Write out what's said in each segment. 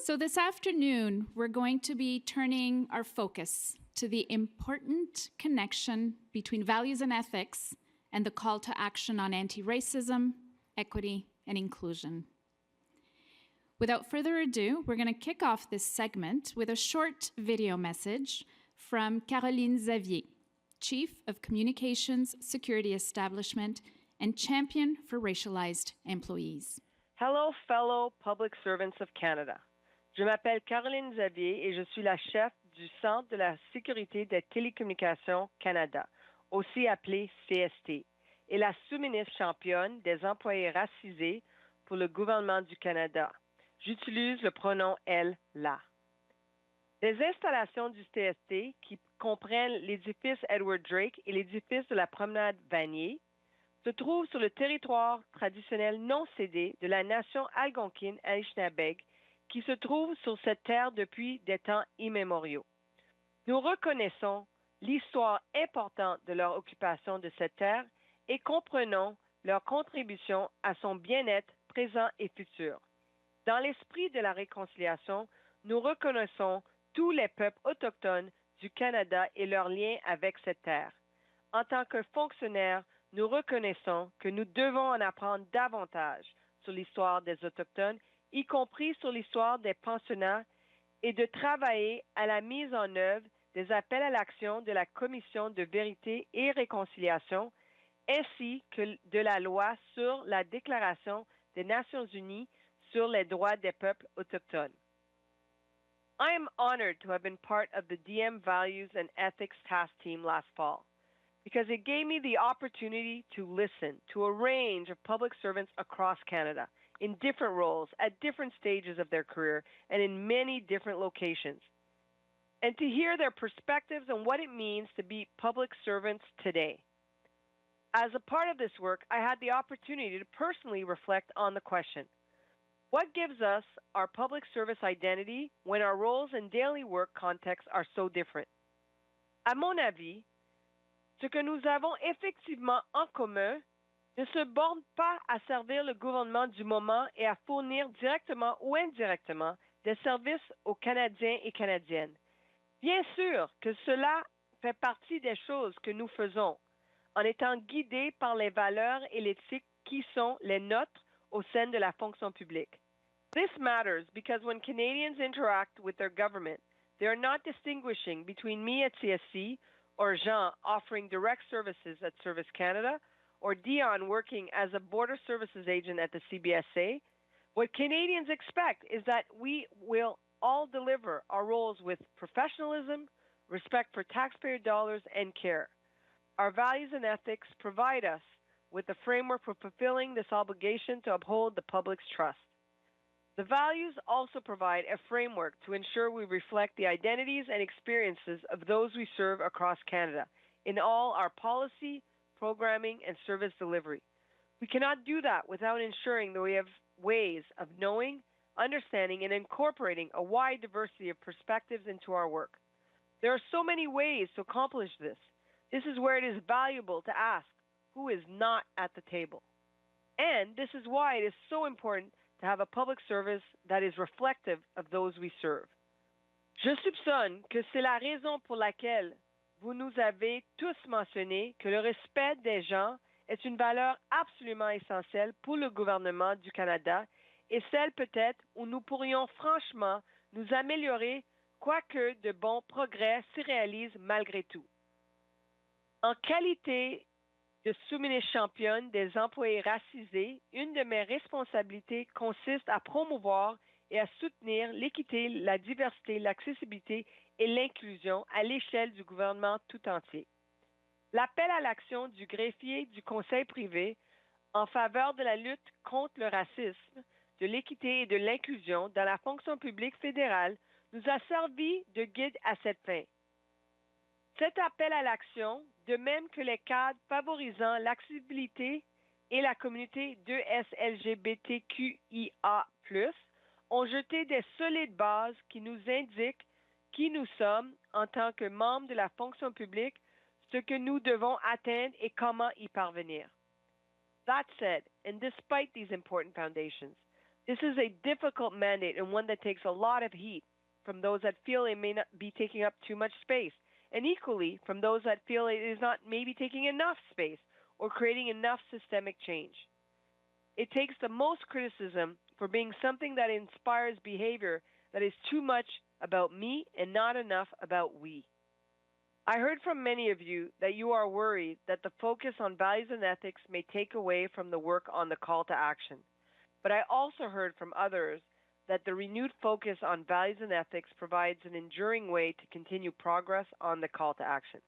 So this afternoon, we're going to be turning our focus to the important connection between values and ethics and the call to action on anti-racism, equity, and inclusion. Without further ado, we're going to kick off this segment with a short video message from Caroline Xavier, Chief of Communications Security Establishment and Champion for Racialized Employees. Hello, fellow public servants of Canada. Je m'appelle Caroline Xavier et je suis la chef du Centre de la sécurité des télécommunications Canada, aussi appelé CST, et la sous-ministre championne des employés racisés pour le gouvernement du Canada. J'utilise le pronom elle, la. Les installations du CST, qui comprennent l'édifice Edward Drake et l'édifice de la promenade Vanier, se trouvent sur le territoire traditionnel non cédé de la nation algonquine Anishinaabe, qui se trouve sur cette terre depuis des temps immémoriaux. Nous reconnaissons l'histoire importante de leur occupation de cette terre et comprenons leur contribution à son bien-être présent et futur. Dans l'esprit de la réconciliation, nous reconnaissons tous les peuples autochtones du Canada et leurs liens avec cette terre. En tant que fonctionnaires, nous reconnaissons que nous devons en apprendre davantage sur l'histoire des Autochtones, y compris sur l'histoire des pensionnats, et de travailler à la mise en œuvre des appels à l'action de la Commission de vérité et réconciliation, ainsi que de la loi sur la Déclaration des Nations unies sur les droits des peuples autochtones. I am honored to have been part of the DM Values and Ethics Task Team last fall, because it gave me the opportunity to listen to a range of public servants across Canada in different roles at different stages of their career and in many different locations, and to hear their perspectives on what it means to be public servants today. As a part of this work, I had the opportunity to personally reflect on the question, what gives us our public service identity when our roles and daily work contexts are so different? À mon avis, ce que nous avons effectivement en commun ne se borne pas à servir le gouvernement du moment et à fournir directement ou indirectement des services aux Canadiens et Canadiennes. Bien sûr que cela fait partie des choses que nous faisons, en étant guidés par les valeurs et l'éthique qui sont les nôtres au sein de la fonction publique. This matters because when Canadians interact with their government, they are not distinguishing between me at CSC or Jean offering direct services at Service Canada, or Dion working as a border services agent at the CBSA. What Canadians expect is that we will all deliver our roles with professionalism, respect for taxpayer dollars, and care. Our values and ethics provide us with a framework for fulfilling this obligation to uphold the public's trust. The values also provide a framework to ensure we reflect the identities and experiences of those we serve across Canada in all our policy, programming, and service delivery. We cannot do that without ensuring that we have ways of knowing, understanding, and incorporating a wide diversity of perspectives into our work. There are so many ways to accomplish this. This is where it is valuable to ask who is not at the table. And this is why it is so important to have a public service that is reflective of those we serve. Je soupçonne que c'est la raison pour laquelle vous nous avez tous mentionné que le respect des gens est une valeur absolument essentielle pour le gouvernement du Canada et celle peut-être où nous pourrions franchement nous améliorer, quoique de bons progrès s'y réalisent malgré tout. En qualité de sous-ministre championne des employés racisés, une de mes responsabilités consiste à promouvoir et à soutenir l'équité, la diversité, l'accessibilité et l'inclusion à l'échelle du gouvernement tout entier. L'appel à l'action du greffier du Conseil privé en faveur de la lutte contre le racisme, de l'équité et de l'inclusion dans la fonction publique fédérale nous a servi de guide à cette fin. Cet appel à l'action, de même que les cadres favorisant l'accessibilité et la communauté 2S-LGBTQIA+, ont jeté des solides bases qui nous indiquent qui nous sommes en tant que membres de la fonction publique, ce que nous devons atteindre et comment y parvenir. That said, and despite these important foundations, This is a difficult mandate and one that takes a lot of heat from those that feel it may not be taking up too much space, and equally from those that feel it is not maybe taking enough space or creating enough systemic change. It takes the most criticism for being something that inspires behavior that is too much about me and not enough about we. I heard from many of you that you are worried that the focus on values and ethics may take away from the work on the call to action. But I also heard from others that the renewed focus on values and ethics provides an enduring way to continue progress on the call to action.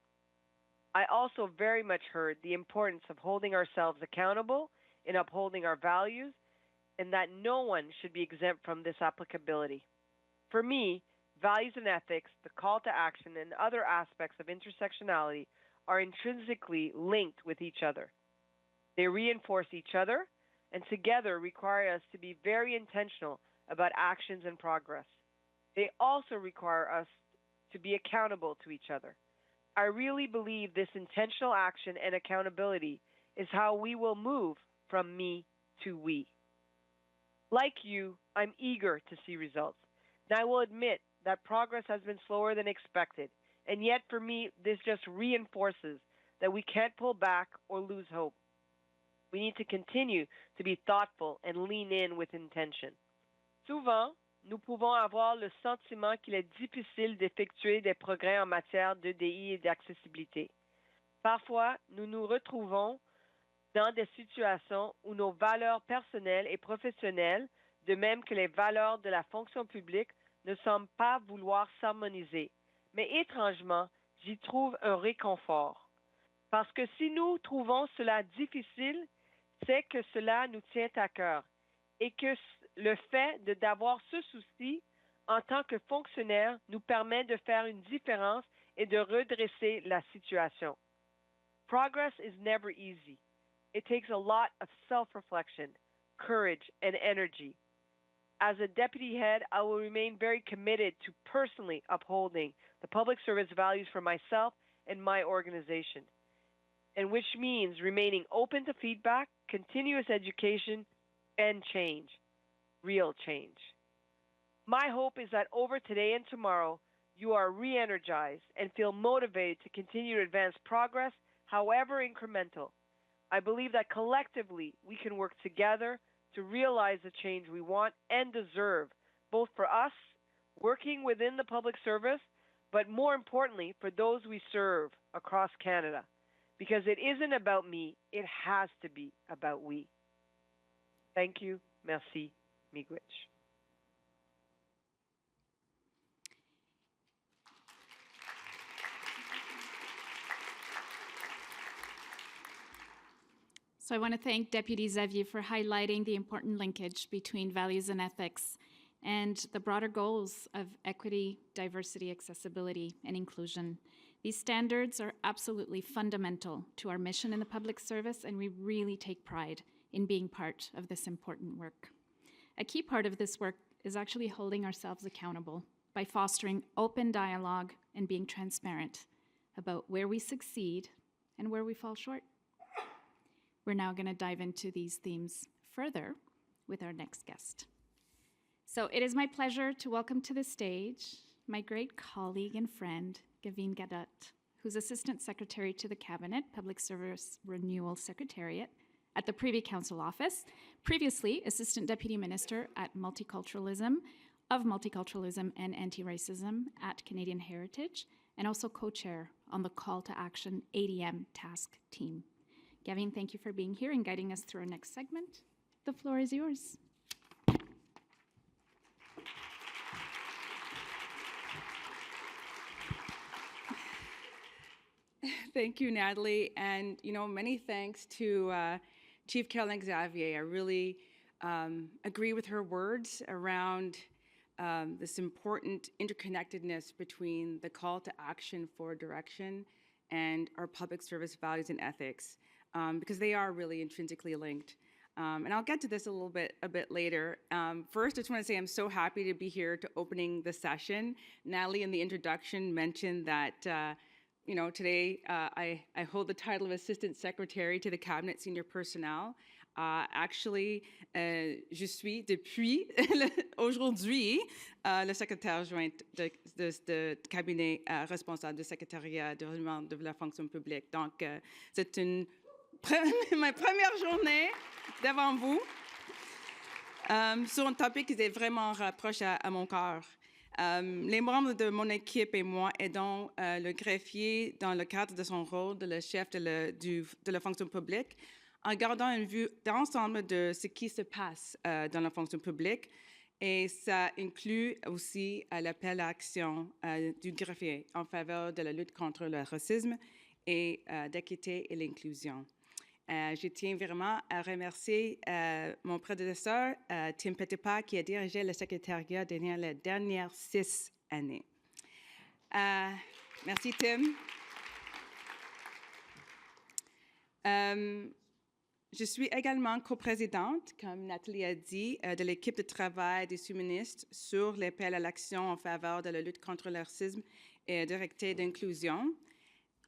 I also very much heard the importance of holding ourselves accountable in upholding our values and that no one should be exempt from this applicability. For me, values and ethics, the call to action, and other aspects of intersectionality are intrinsically linked with each other. They reinforce each other and together require us to be very intentional about actions and progress. They also require us to be accountable to each other. I really believe this intentional action and accountability is how we will move from me to we. Like you, I'm eager to see results. And I will admit that progress has been slower than expected. And yet, for me, this just reinforces that we can't pull back or lose hope. We need to continue to be thoughtful and lean in with intention. Souvent, nous pouvons avoir le sentiment qu'il est difficile d'effectuer des progrès en matière d'EDI et d'accessibilité. Parfois, nous nous retrouvons dans des situations où nos valeurs personnelles et professionnelles, de même que les valeurs de la fonction publique, ne semblent pas vouloir s'harmoniser. Mais étrangement, j'y trouve un réconfort. Parce que si nous trouvons cela difficile, c'est que cela nous tient à cœur et que le fait d'avoir ce souci en tant que fonctionnaire nous permet de faire une différence et de redresser la situation. Progress is never easy. It takes a lot of self-reflection, courage, and energy. As a deputy head, I will remain very committed to personally upholding the public service values for myself and my organization, and which means remaining open to feedback, continuous education, and change, real change. My hope is that over today and tomorrow, you are re-energized and feel motivated to continue to advance progress, however incremental. I believe that collectively we can work together to realize the change we want and deserve, both for us working within the public service, but more importantly for those we serve across Canada. Because it isn't about me, it has to be about we. Thank you. Merci. Miigwech. So I want to thank Deputy Xavier for highlighting the important linkage between values and ethics and the broader goals of equity, diversity, accessibility, and inclusion. These standards are absolutely fundamental to our mission in the public service, and we really take pride in being part of this important work. A key part of this work is actually holding ourselves accountable by fostering open dialogue and being transparent about where we succeed and where we fall short. We're now going to dive into these themes further with our next guest. So it is my pleasure to welcome to the stage my great colleague and friend, Gavin Gadat, who's Assistant Secretary to the Cabinet, Public Service Renewal Secretariat at the Privy Council Office, previously Assistant Deputy Minister at Multiculturalism and Anti-Racism at Canadian Heritage, and also co-chair on the Call to Action ADM task team. Gavin, thank you for being here and guiding us through our next segment. The floor is yours. Thank you, Natalie, and many thanks to Chief Caroline Xavier. I really agree with her words around this important interconnectedness between the call to action for direction and our public service values and ethics, because they are really intrinsically linked. And I'll get to this a bit later. First, I just want to say I'm so happy to be here to opening the session. Natalie, in the introduction, mentioned that today I hold the title of Assistant Secretary to the Cabinet Senior Personnel. Actually, je suis depuis aujourd'hui le secrétaire jointe de cabinet responsable du secrétariat de déroulement de la fonction publique. Donc, c'est ma première journée devant vous sur un topic qui est vraiment rapproché à mon cœur. Les membres de mon équipe et moi aidons le greffier dans le cadre de son rôle de le chef de la fonction publique en gardant une vue d'ensemble de ce qui se passe dans la fonction publique. Et ça inclut aussi l'appel à action du greffier en faveur de la lutte contre le racisme et d'équité et l'inclusion. Je tiens vraiment à remercier mon prédécesseur, Tim Petitpas, qui a dirigé le secrétariat durant les dernières 6 années. Merci, Tim. Je suis également coprésidente, comme Nathalie a dit, de l'équipe de travail des sous-ministres sur l'appel à l'action en faveur de la lutte contre le racisme et d'équité d'inclusion.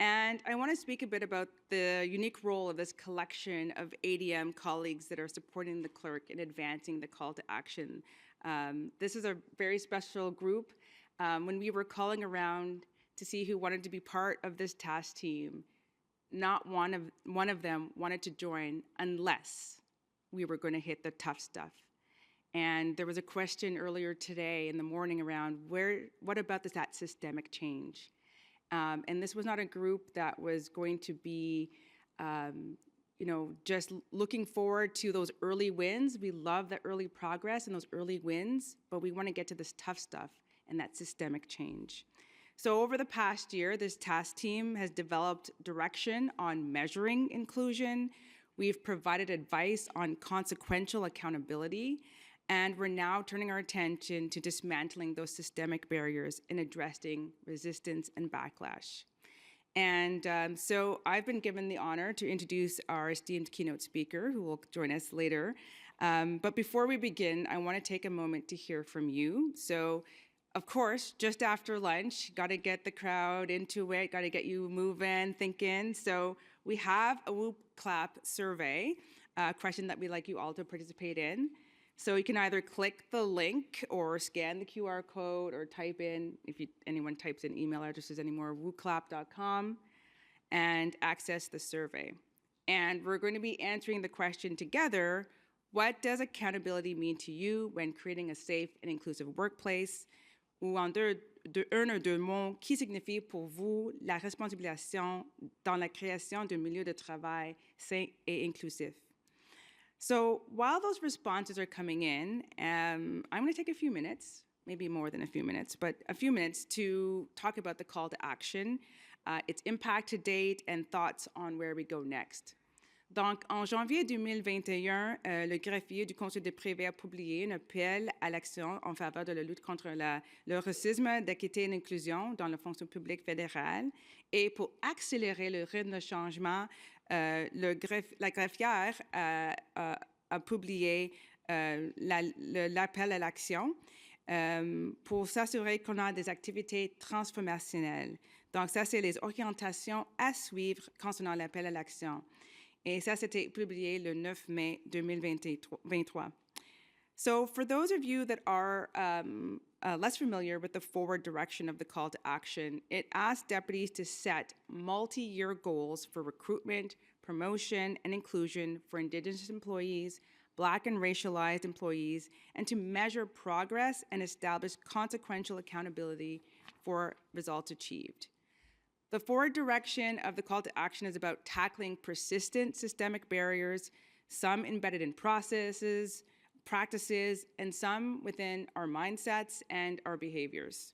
And I want to speak a bit about the unique role of this collection of ADM colleagues that are supporting the clerk in advancing the call to action. This is a very special group. When we were calling around to see who wanted to be part of this task team, not one of them wanted to join unless we were going to hit the tough stuff. And there was a question earlier today in the morning around what about that systemic change? And this was not a group that was going to be, just looking forward to those early wins. We love the early progress and those early wins, but we want to get to this tough stuff and that systemic change. So over the past year, this task team has developed direction on measuring inclusion. We've provided advice on consequential accountability. And we're now turning our attention to dismantling those systemic barriers and addressing resistance and backlash. And so I've been given the honor to introduce our esteemed keynote speaker, who will join us later. But before we begin, I want to take a moment to hear from you. So, of course, just after lunch, got to get the crowd into it, got to get you moving, thinking. So we have a Whoop Clap survey, question that we'd like you all to participate in. So you can either click the link or scan the QR code or type in, if anyone types in email addresses anymore, wooclap.com, and access the survey. And we're going to be answering the question together, what does accountability mean to you when creating a safe and inclusive workplace? Ou en deux mots, qui signifie pour vous la responsabilisation dans la création d'un milieu de travail sain et inclusif? So while those responses are coming in, I'm going to take a few minutes, maybe more than a few minutes, but a few minutes to talk about the call to action, its impact to date, and thoughts on where we go next. Donc, en janvier 2021, le greffier du Conseil de Prévé a publié un appel à l'action en faveur de la lutte contre le racisme, d'équité et d'inclusion dans la fonction publique fédérale. Et pour accélérer le rythme de changement, la greffière a publié l'appel à l'action pour s'assurer qu'on a des activités transformationnelles. Donc, ça, c'est les orientations à suivre concernant l'appel à l'action. Et ça, c'était publié le 9 mai 2023. So for those of you that are less familiar with the forward direction of the call to action, it asks deputies to set multi-year goals for recruitment, promotion, and inclusion for Indigenous employees, Black and racialized employees, and to measure progress and establish consequential accountability for results achieved. The forward direction of the call to action is about tackling persistent systemic barriers, some embedded in processes, practices, and some within our mindsets and our behaviors.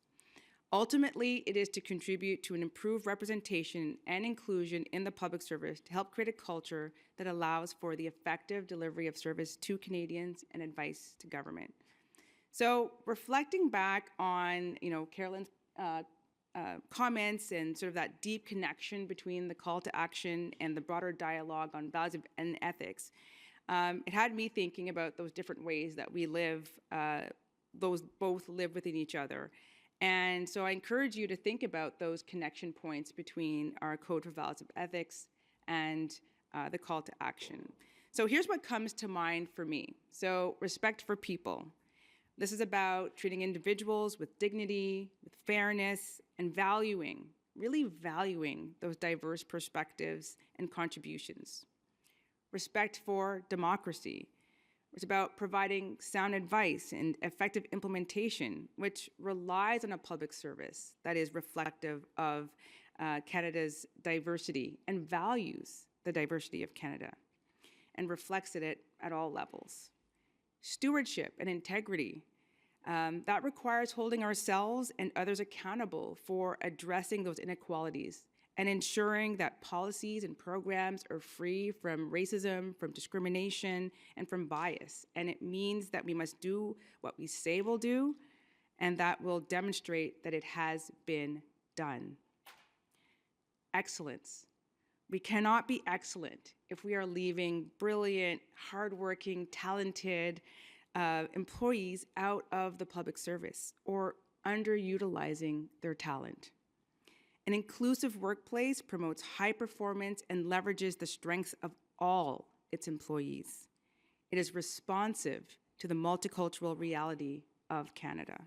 Ultimately, it is to contribute to an improved representation and inclusion in the public service to help create a culture that allows for the effective delivery of service to Canadians and advice to government. So reflecting back on, Carolyn's comments and sort of that deep connection between the call to action and the broader dialogue on values and ethics, it had me thinking about those different ways that we live, those both live within each other. And so I encourage you to think about those connection points between our Code for Values of Ethics and the call to action. So here's what comes to mind for me. So respect for people. This is about treating individuals with dignity, with fairness, and really valuing those diverse perspectives and contributions. Respect for democracy. It's about providing sound advice and effective implementation, which relies on a public service that is reflective of Canada's diversity and values the diversity of Canada and reflects it at all levels. Stewardship and integrity. That requires holding ourselves and others accountable for addressing those inequalities and ensuring that policies and programs are free from racism, from discrimination, and from bias. And it means that we must do what we say we'll do, and that will demonstrate that it has been done. Excellence. We cannot be excellent if we are leaving brilliant, hardworking, talented employees out of the public service or underutilizing their talent. An inclusive workplace promotes high performance and leverages the strengths of all its employees. It is responsive to the multicultural reality of Canada.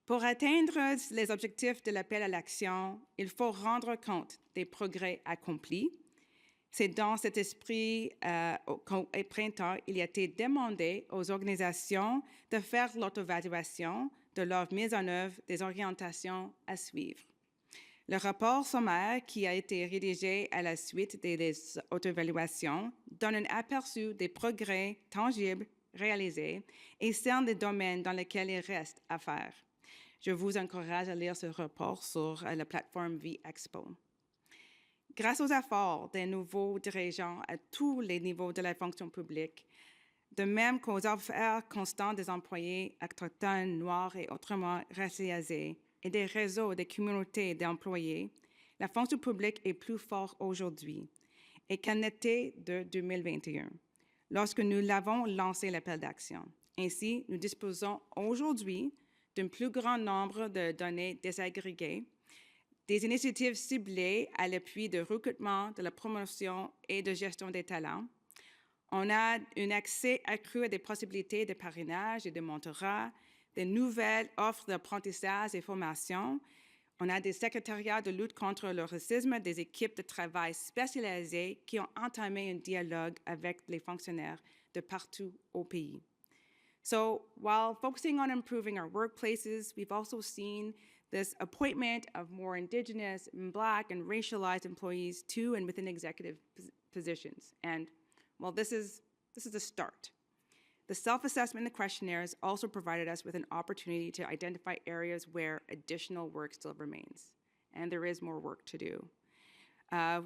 Pour atteindre les objectifs de l'appel à l'action, il faut rendre compte des progrès accomplis. C'est dans cet esprit qu'au printemps, il a été demandé aux organisations de faire l'auto-évaluation de leur mise en œuvre des orientations à suivre. Le rapport sommaire qui a été rédigé à la suite des auto-évaluations donne un aperçu des progrès tangibles réalisés et cerne des domaines dans lesquels il reste à faire. Je vous encourage à lire ce rapport sur la plateforme V-Expo. Grâce aux efforts des nouveaux dirigeants à tous les niveaux de la fonction publique, de même qu'aux efforts constants des employés autochtones, noirs et autrement racialisés, et des réseaux des communautés d'employés, la fonction publique est plus forte aujourd'hui et qu'elle n'était de 2021, lorsque nous l'avons lancé l'appel d'action. Ainsi, nous disposons aujourd'hui d'un plus grand nombre de données désagrégées, des initiatives ciblées à l'appui de recrutement, de la promotion et de gestion des talents. On a un accès accru à des possibilités de parrainage et de mentorat, des nouvelles offres d'apprentissage et formation. On a des secrétariats de lutte contre le racisme, des équipes de travail spécialisées qui ont entamé un dialogue avec les fonctionnaires de partout au pays. So while focusing on improving our workplaces, we've also seen this appointment of more Indigenous and Black and racialized employees to and within executive positions. And well, this is a start. The self-assessment in the questionnaires also provided us with an opportunity to identify areas where additional work still remains, and there is more work to do.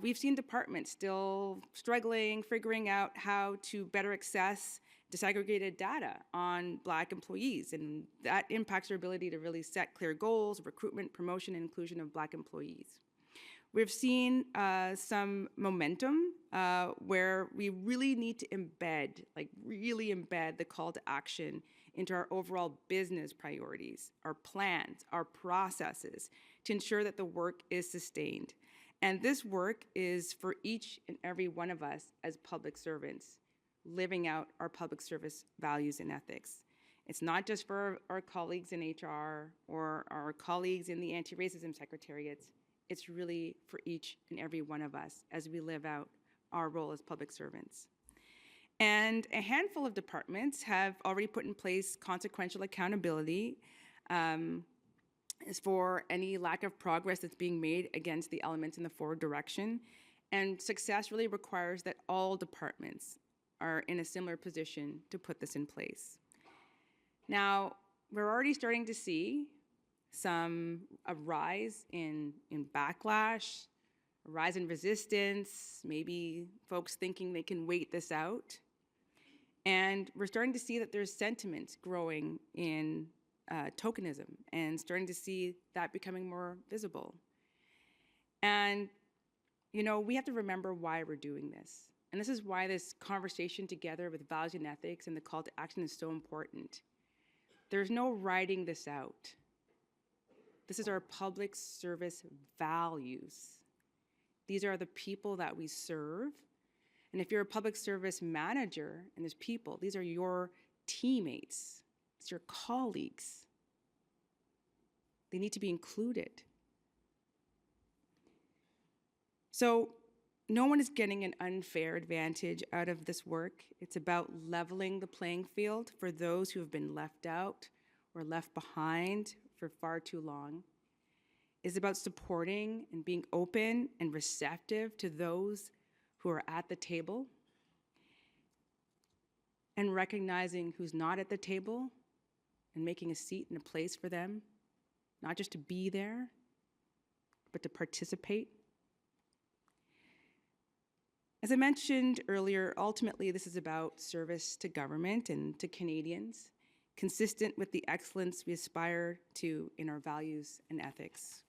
We've seen departments still struggling, figuring out how to better access disaggregated data on Black employees, and that impacts their ability to really set clear goals, recruitment, promotion, and inclusion of Black employees. We've seen some momentum where we really need to really embed the call to action into our overall business priorities, our plans, our processes, to ensure that the work is sustained. And this work is for each and every one of us as public servants, living out our public service values and ethics. It's not just for our colleagues in HR or our colleagues in the anti-racism secretariats. It's really for each and every one of us as we live out our role as public servants. And a handful of departments have already put in place consequential accountability as for any lack of progress that's being made against the elements in the forward direction. And success really requires that all departments are in a similar position to put this in place. Now, we're already starting to see a rise in backlash, a rise in resistance, maybe folks thinking they can wait this out. And we're starting to see that there's sentiment growing in tokenism and starting to see that becoming more visible. And, you know, we have to remember why we're doing this. And this is why this conversation together with values and ethics and the call to action is so important. There's no writing this out. This is our public service values. These are the people that we serve. And if you're a public service manager and there's people, these are your teammates, it's your colleagues. They need to be included. So no one is getting an unfair advantage out of this work. It's about leveling the playing field for those who have been left out or left behind for far too long. It's about supporting and being open and receptive to those who are at the table and recognizing who's not at the table and making a seat and a place for them, not just to be there, but to participate. As I mentioned earlier, ultimately this is about service to government and to Canadians, consistent with the excellence we aspire to in our values and ethics.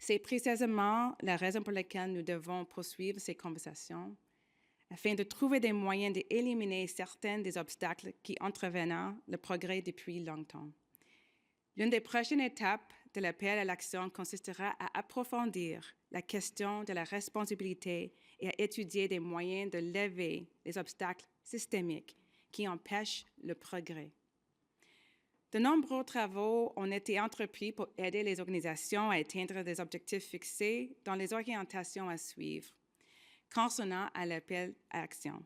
C'est précisément la raison pour laquelle nous devons poursuivre ces conversations, afin de trouver des moyens d'éliminer certains des obstacles qui entretiennent le progrès depuis longtemps. L'une des prochaines étapes de l'appel à l'action consistera à approfondir la question de la responsabilité et à étudier des moyens de lever les obstacles systémiques qui empêchent le progrès. De nombreux travaux ont été entrepris pour aider les organisations à atteindre des objectifs fixés dans les orientations à suivre, concernant à l'appel à action.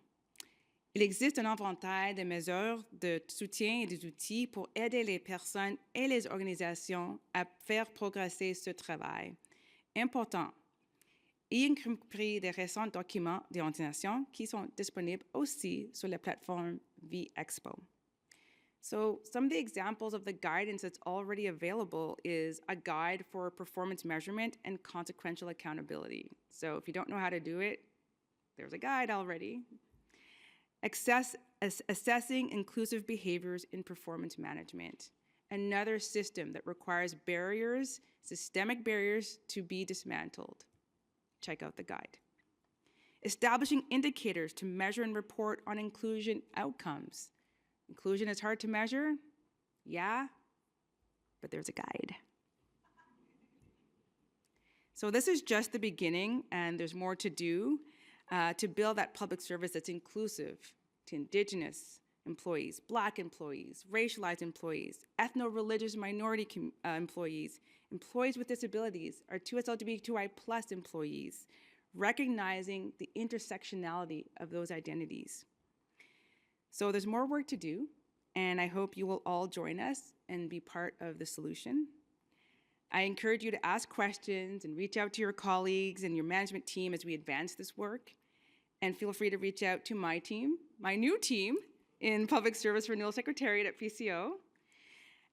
Il existe un éventail de mesures de soutien et des outils pour aider les personnes et les organisations à faire progresser ce travail important, y compris des récents documents d'orientation qui sont disponibles aussi sur la plateforme V-Expo. So some of the examples of the guidance that's already available is a guide for performance measurement and consequential accountability. So if you don't know how to do it, there's a guide already. Assessing inclusive behaviors in performance management. Another system that requires barriers, systemic barriers, to be dismantled. Check out the guide. Establishing indicators to measure and report on inclusion outcomes. Inclusion is hard to measure? Yeah, but there's a guide. So this is just the beginning, and there's more to do to build that public service that's inclusive to Indigenous employees, Black employees, racialized employees, ethno-religious minority employees, employees with disabilities, our 2SLGBTQI+ employees, recognizing the intersectionality of those identities. So there's more work to do, and I hope you will all join us and be part of the solution. I encourage you to ask questions and reach out to your colleagues and your management team as we advance this work. And feel free to reach out to my team, my new team in Public Service Renewal Secretariat at PCO.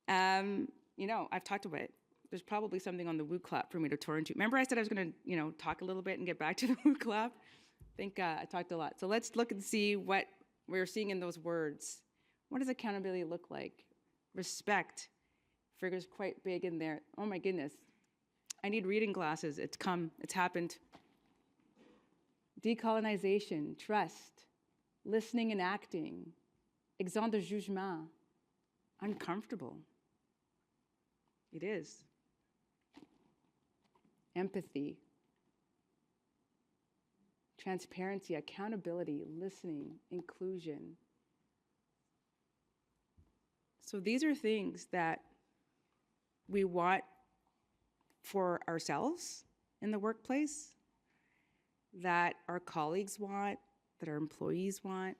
You know, I've talked about it. There's probably something on the Woo Clap for me to turn to. Remember I said I was gonna, talk a little bit and get back to the Woo Clap? I think I talked a lot. So let's look and see what we're seeing in those words. What does accountability look like? Respect figures quite big in there. Oh my goodness. I need reading glasses. It's come, it's happened. Decolonization, trust, listening and acting, exempt de jugement, uncomfortable. It is. Empathy, transparency, accountability, listening, inclusion. So these are things that we want for ourselves in the workplace, that our colleagues want, that our employees want.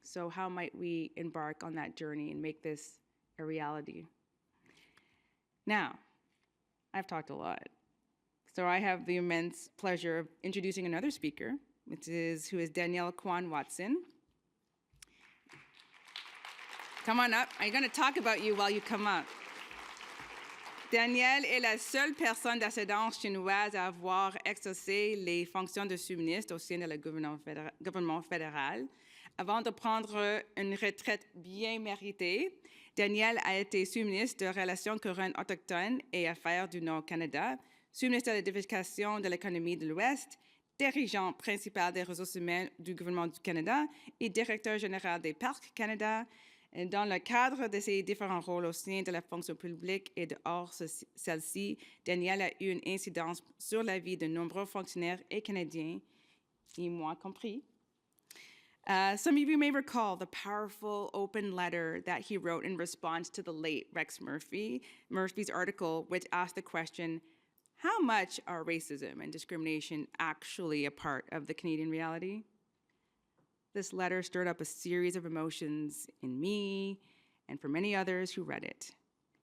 So how might we embark on that journey and make this a reality? Now, I've talked a lot. So I have the immense pleasure of introducing another speaker, who is Danielle Kwan-Watson. Come on up. I'm going to talk about you while you come up. Danielle est la seule personne d'ascendance chinoise à avoir exercé les fonctions de sous-ministre au sein de le gouvernement fédéral. Avant de prendre une retraite bien méritée, Danielle a été sous-ministre de Relations courantes autochtones et Affaires du Nord-Canada, sous-ministre de la Diversification de l'économie de l'Ouest, dirigeant principal des ressources humaines du gouvernement du Canada et directeur général des Parcs Canada. Dans le cadre de ses différents rôles au sein de la fonction publique et dehors celle-ci, Danielle a eu une incidence sur la vie de nombreux fonctionnaires et Canadiens y moi compris. Some of you may recall the powerful open letter that he wrote in response to the late Rex Murphy's article, which asked the question, how much are racism and discrimination actually a part of the Canadian reality? This letter stirred up a series of emotions in me and for many others who read it.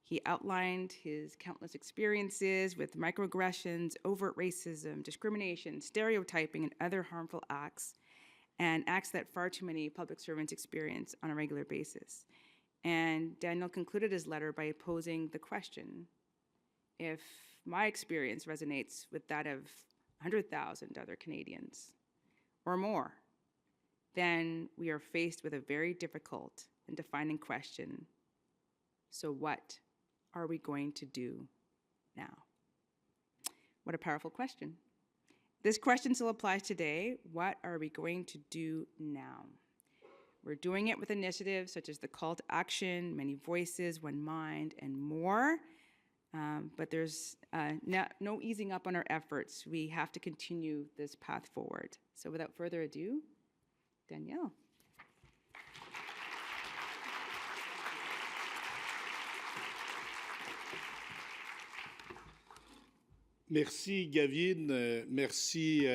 He outlined his countless experiences with microaggressions, overt racism, discrimination, stereotyping, and other harmful acts, and acts that far too many public servants experience on a regular basis. And Daniel concluded his letter by posing the question, if my experience resonates with that of 100,000 other Canadians or more, then we are faced with a very difficult and defining question. So what are we going to do now? What a powerful question. This question still applies today. What are we going to do now? We're doing it with initiatives such as the call to action, many voices, one mind, and more. But there's no easing up on our efforts. We have to continue this path forward. So without further ado, Danielle. Merci, Gavin. Merci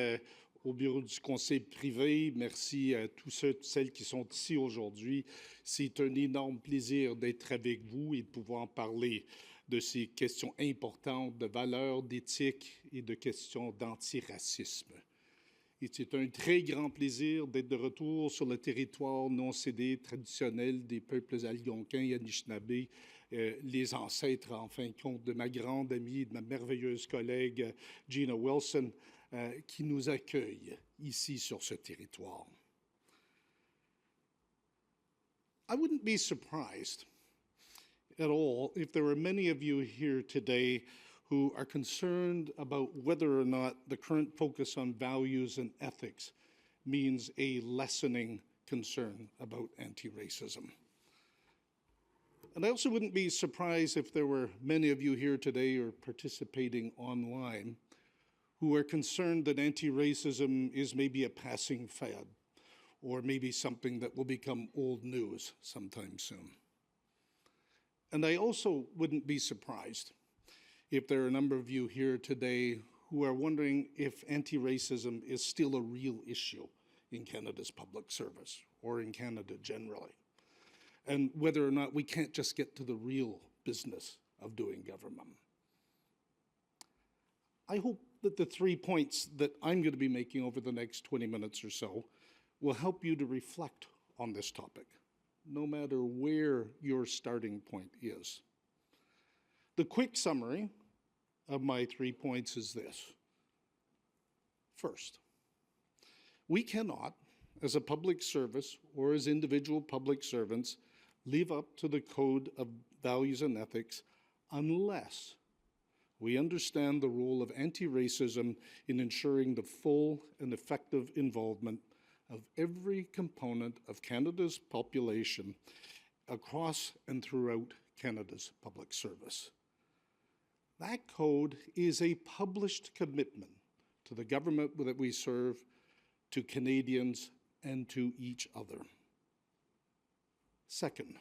au bureau du Conseil privé. Merci à tous ceux et celles qui sont ici aujourd'hui. C'est un énorme plaisir d'être avec vous et de pouvoir parler de ces questions importantes de valeurs, d'éthique et de questions d'antiracisme. Et c'est un très grand plaisir d'être de retour sur le territoire non cédé traditionnel des peuples algonquins et Anishinabés, les ancêtres, en fin de compte, de ma grande amie, de ma merveilleuse collègue Gina Wilson, qui nous accueille ici sur ce territoire. I wouldn't be surprised at all if there were many of you here today who are concerned about whether or not the current focus on values and ethics means a lessening concern about anti-racism. And I also wouldn't be surprised if there were many of you here today or participating online who are concerned that anti-racism is maybe a passing fad or maybe something that will become old news sometime soon. And I also wouldn't be surprised if there are a number of you here today who are wondering if anti-racism is still a real issue in Canada's public service or in Canada generally, and whether or not we can't just get to the real business of doing government. I hope that the 3 points that I'm going to be making over the next 20 minutes or so will help you to reflect on this topic, no matter where your starting point is. The quick summary of my 3 points is this. First, we cannot, as a public service or as individual public servants, live up to the code of values and ethics unless we understand the role of anti-racism in ensuring the full and effective involvement of every component of Canada's population across and throughout Canada's public service. That code is a published commitment to the government that we serve, to Canadians, and to each other. Second,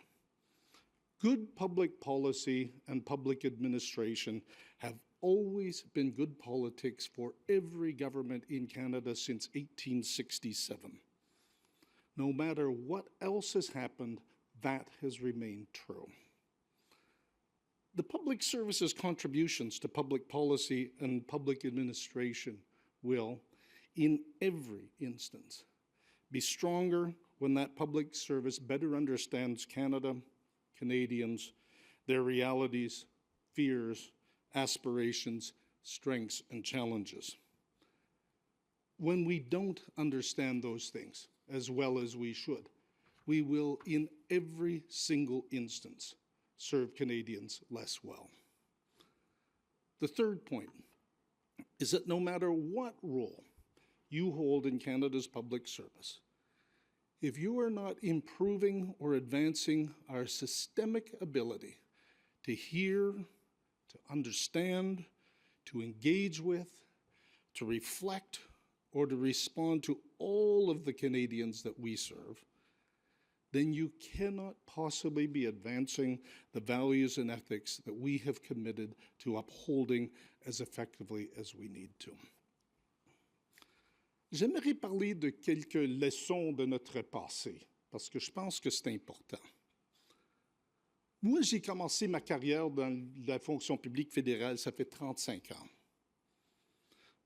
good public policy and public administration have always been good politics for every government in Canada since 1867. No matter what else has happened, that has remained true. The public service's contributions to public policy and public administration will, in every instance, be stronger when that public service better understands Canada, Canadians, their realities, fears, aspirations, strengths, and challenges. When we don't understand those things as well as we should, we will, in every single instance, serve Canadians less well. The third point is that no matter what role you hold in Canada's public service, if you are not improving or advancing our systemic ability to hear, to understand, to engage with, to reflect, or to respond to all of the Canadians that we serve, then you cannot possibly be advancing the values and ethics that we have committed to upholding as effectively as we need to. J'aimerais parler de quelques leçons de notre passé, parce que je pense que c'est important. Moi, j'ai commencé ma carrière dans la fonction publique fédérale, ça fait 35 ans.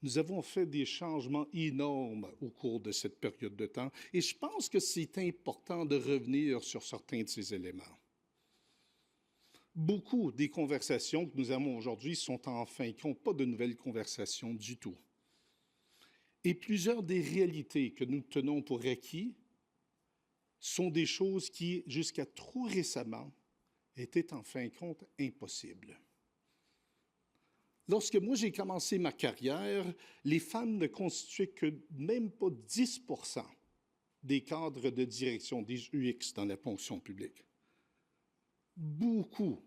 Nous avons fait des changements énormes au cours de cette période de temps et je pense que c'est important de revenir sur certains de ces éléments. Beaucoup des conversations que nous avons aujourd'hui sont en fin de compte pas de nouvelles conversations du tout. Et plusieurs des réalités que nous tenons pour acquis sont des choses qui, jusqu'à trop récemment, étaient en fin de compte impossibles. Lorsque moi j'ai commencé ma carrière, les femmes ne constituaient que même pas 10% des cadres de direction des UX dans la fonction publique. Beaucoup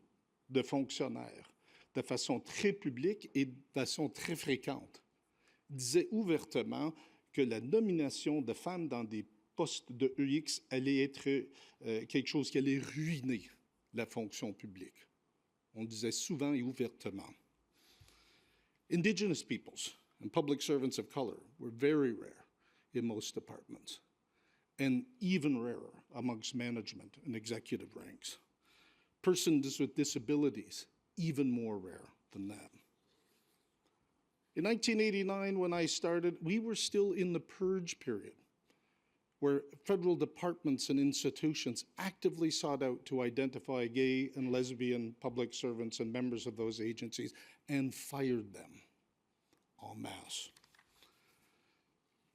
de fonctionnaires, de façon très publique et de façon très fréquente, disaient ouvertement que la nomination de femmes dans des postes de UX allait être quelque chose qui allait ruiner la fonction publique. On le disait souvent et ouvertement. Indigenous peoples and public servants of color were very rare in most departments, and even rarer amongst management and executive ranks. Persons with disabilities, even more rare than that. In 1989, when I started, we were still in the purge period, where federal departments and institutions actively sought out to identify gay and lesbian public servants and members of those agencies and fired them en masse.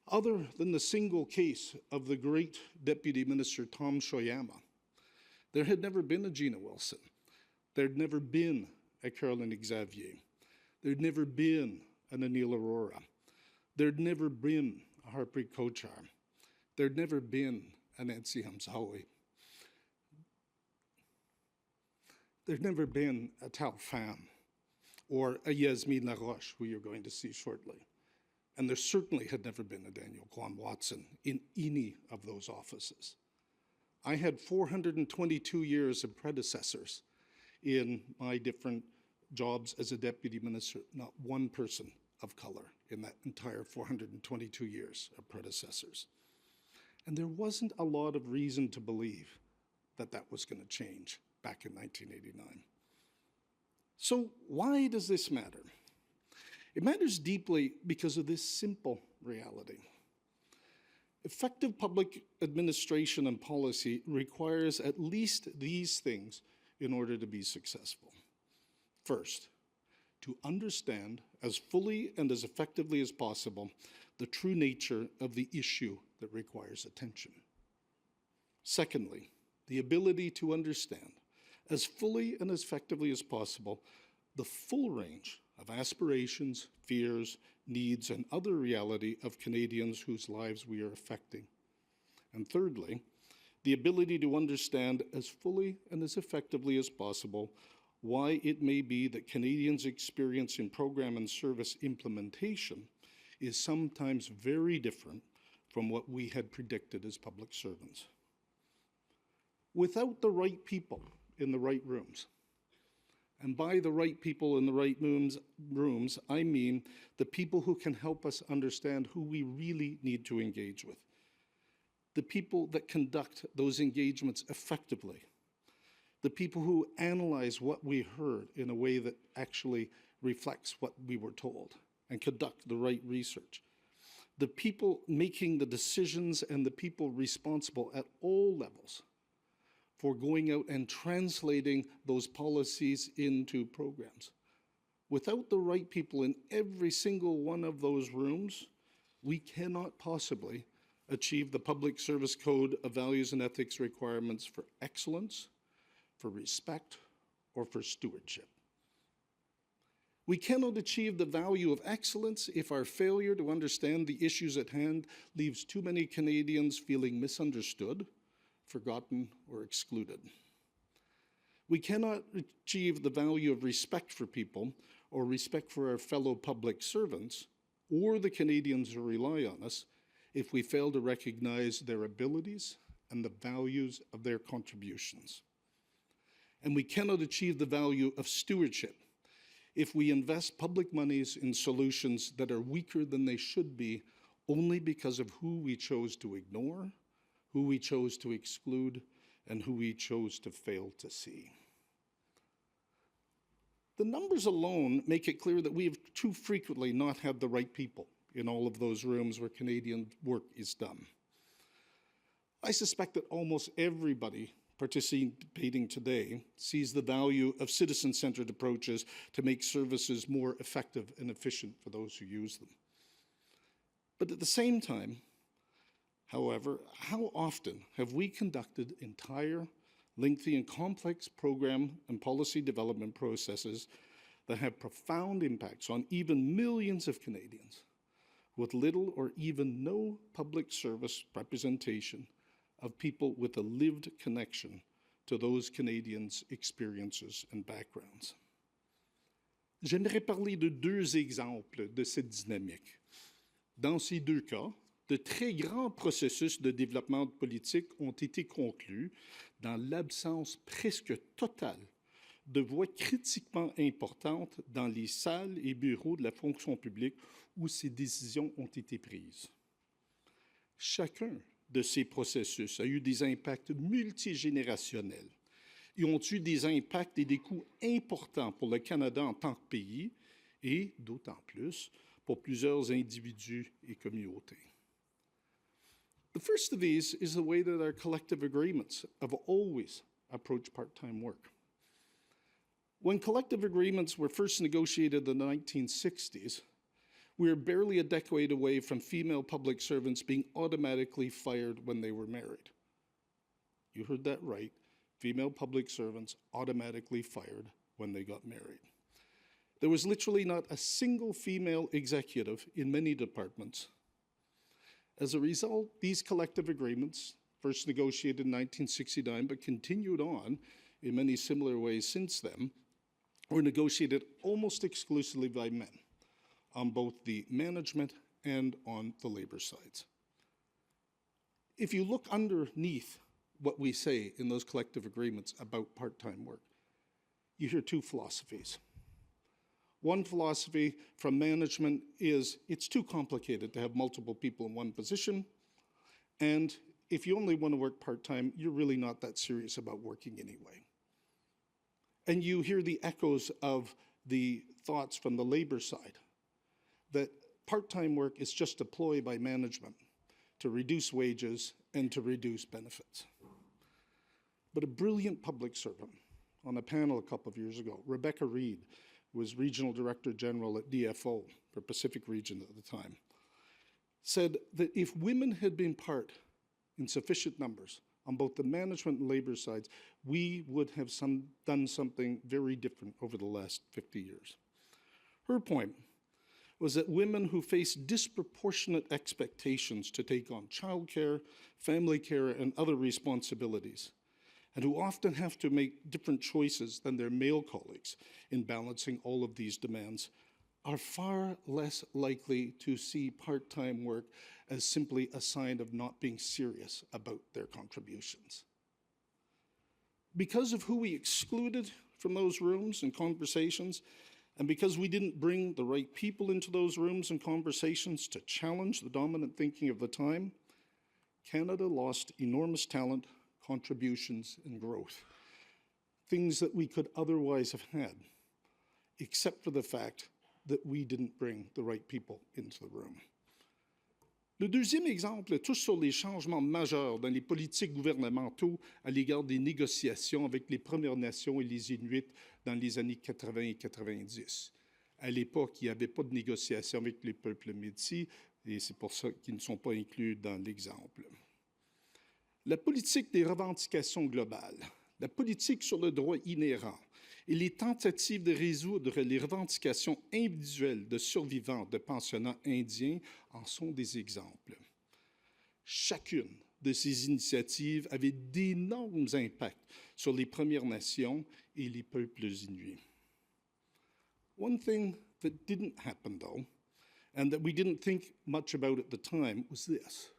Other than the single case of the great Deputy Minister Tom Shoyama, there had never been a Gina Wilson. There'd never been a Caroline Xavier. There'd never been an Anil Arora. There'd never been a Harpreet Kochar. There'd never been a Nancy Hamzawi. There'd never been a Tal Pham or a Yasmine Laroche, who you're going to see shortly. And there certainly had never been a Daniel Kwan Watson in any of those offices. I had 422 years of predecessors in my different jobs as a deputy minister, not one person of color in that entire 422 years of predecessors. And there wasn't a lot of reason to believe that that was going to change back in 1989. So why does this matter? It matters deeply because of this simple reality. Effective public administration and policy requires at least these things in order to be successful. First, to understand as fully and as effectively as possible the true nature of the issue that requires attention. Secondly, the ability to understand as fully and as effectively as possible the full range of aspirations, fears, needs, and other reality of Canadians whose lives we are affecting. And thirdly, the ability to understand as fully and as effectively as possible why it may be that Canadians' experience in program and service implementation is sometimes very different from what we had predicted as public servants. Without the right people in the right rooms, and by the right people in the right rooms, I mean the people who can help us understand who we really need to engage with, the people that conduct those engagements effectively, the people who analyze what we heard in a way that actually reflects what we were told and conduct the right research, the people making the decisions and the people responsible at all levels for going out and translating those policies into programs. Without the right people in every single one of those rooms, we cannot possibly achieve the Public Service Code of Values and Ethics requirements for excellence, for respect, or for stewardship. We cannot achieve the value of excellence if our failure to understand the issues at hand leaves too many Canadians feeling misunderstood, forgotten, or excluded. We cannot achieve the value of respect for people or respect for our fellow public servants or the Canadians who rely on us if we fail to recognize their abilities and the values of their contributions. And we cannot achieve the value of stewardship if we invest public monies in solutions that are weaker than they should be only because of who we chose to ignore, who we chose to exclude, and who we chose to fail to see. The numbers alone make it clear that we have too frequently not had the right people in all of those rooms where Canadian work is done. I suspect that almost everybody participating today sees the value of citizen-centered approaches to make services more effective and efficient for those who use them. But at the same time, however, how often have we conducted entire, lengthy, and complex program and policy development processes that have profound impacts on even millions of Canadians with little or even no public service representation of people with a lived connection to those Canadians' experiences and backgrounds? J'aimerais parler de deux exemples de cette dynamique. Dans ces deux cas, de très grands processus de développement politique ont été conclus dans l'absence presque totale de voix critiquement importantes dans les salles et bureaux de la fonction publique où ces décisions ont été prises. Chacun de ces processus a eu des impacts multigénérationnels et ont eu des impacts et des coûts importants pour le Canada en tant que pays et, d'autant plus, pour plusieurs individus et communautés. The first of these is the way that our collective agreements have always approached part-time work. When collective agreements were first negotiated in the 1960s, we were barely a decade away from female public servants being automatically fired when they were married. You heard that right. Female public servants automatically fired when they got married. There was literally not a single female executive in many departments. As a result, these collective agreements, first negotiated in 1969 but continued on in many similar ways since then, were negotiated almost exclusively by men on both the management and on the labor sides. If you look underneath what we say in those collective agreements about part-time work, you hear two philosophies. One philosophy from management is it's too complicated to have multiple people in one position, and if you only want to work part-time, you're really not that serious about working anyway. And you hear the echoes of the thoughts from the labor side that part-time work is just a ploy by management to reduce wages and to reduce benefits. But a brilliant public servant on a panel a couple of years ago, Rebecca Reed, was Regional Director General at DFO, for Pacific Region at the time, said that if women had been part in sufficient numbers on both the management and labor sides, we would have done something very different over the last 50 years. Her point was that women who face disproportionate expectations to take on childcare, family care, and other responsibilities, and who often have to make different choices than their male colleagues in balancing all of these demands, are far less likely to see part-time work as simply a sign of not being serious about their contributions. Because of who we excluded from those rooms and conversations, and because we didn't bring the right people into those rooms and conversations to challenge the dominant thinking of the time, Canada lost enormous talent, contributions, and growth, things that we could otherwise have had, except for the fact that we didn't bring the right people into the room. Le deuxième exemple touche sur les changements majeurs dans les politiques gouvernementaux à l'égard des négociations avec les Premières Nations et les Inuits dans les années 80 et 90. À l'époque, il n'y avait pas de négociations avec les peuples métis, et c'est pour ça qu'ils ne sont pas inclus dans l'exemple. La politique des revendications globales, la politique sur le droit inhérent et les tentatives de résoudre les revendications individuelles de survivants de pensionnats indiens en sont des exemples. Chacune de ces initiatives avait d'énormes impacts sur les Premières Nations et les peuples inuits. One thing that didn't happen, though, and that we didn't think much about at the time was this.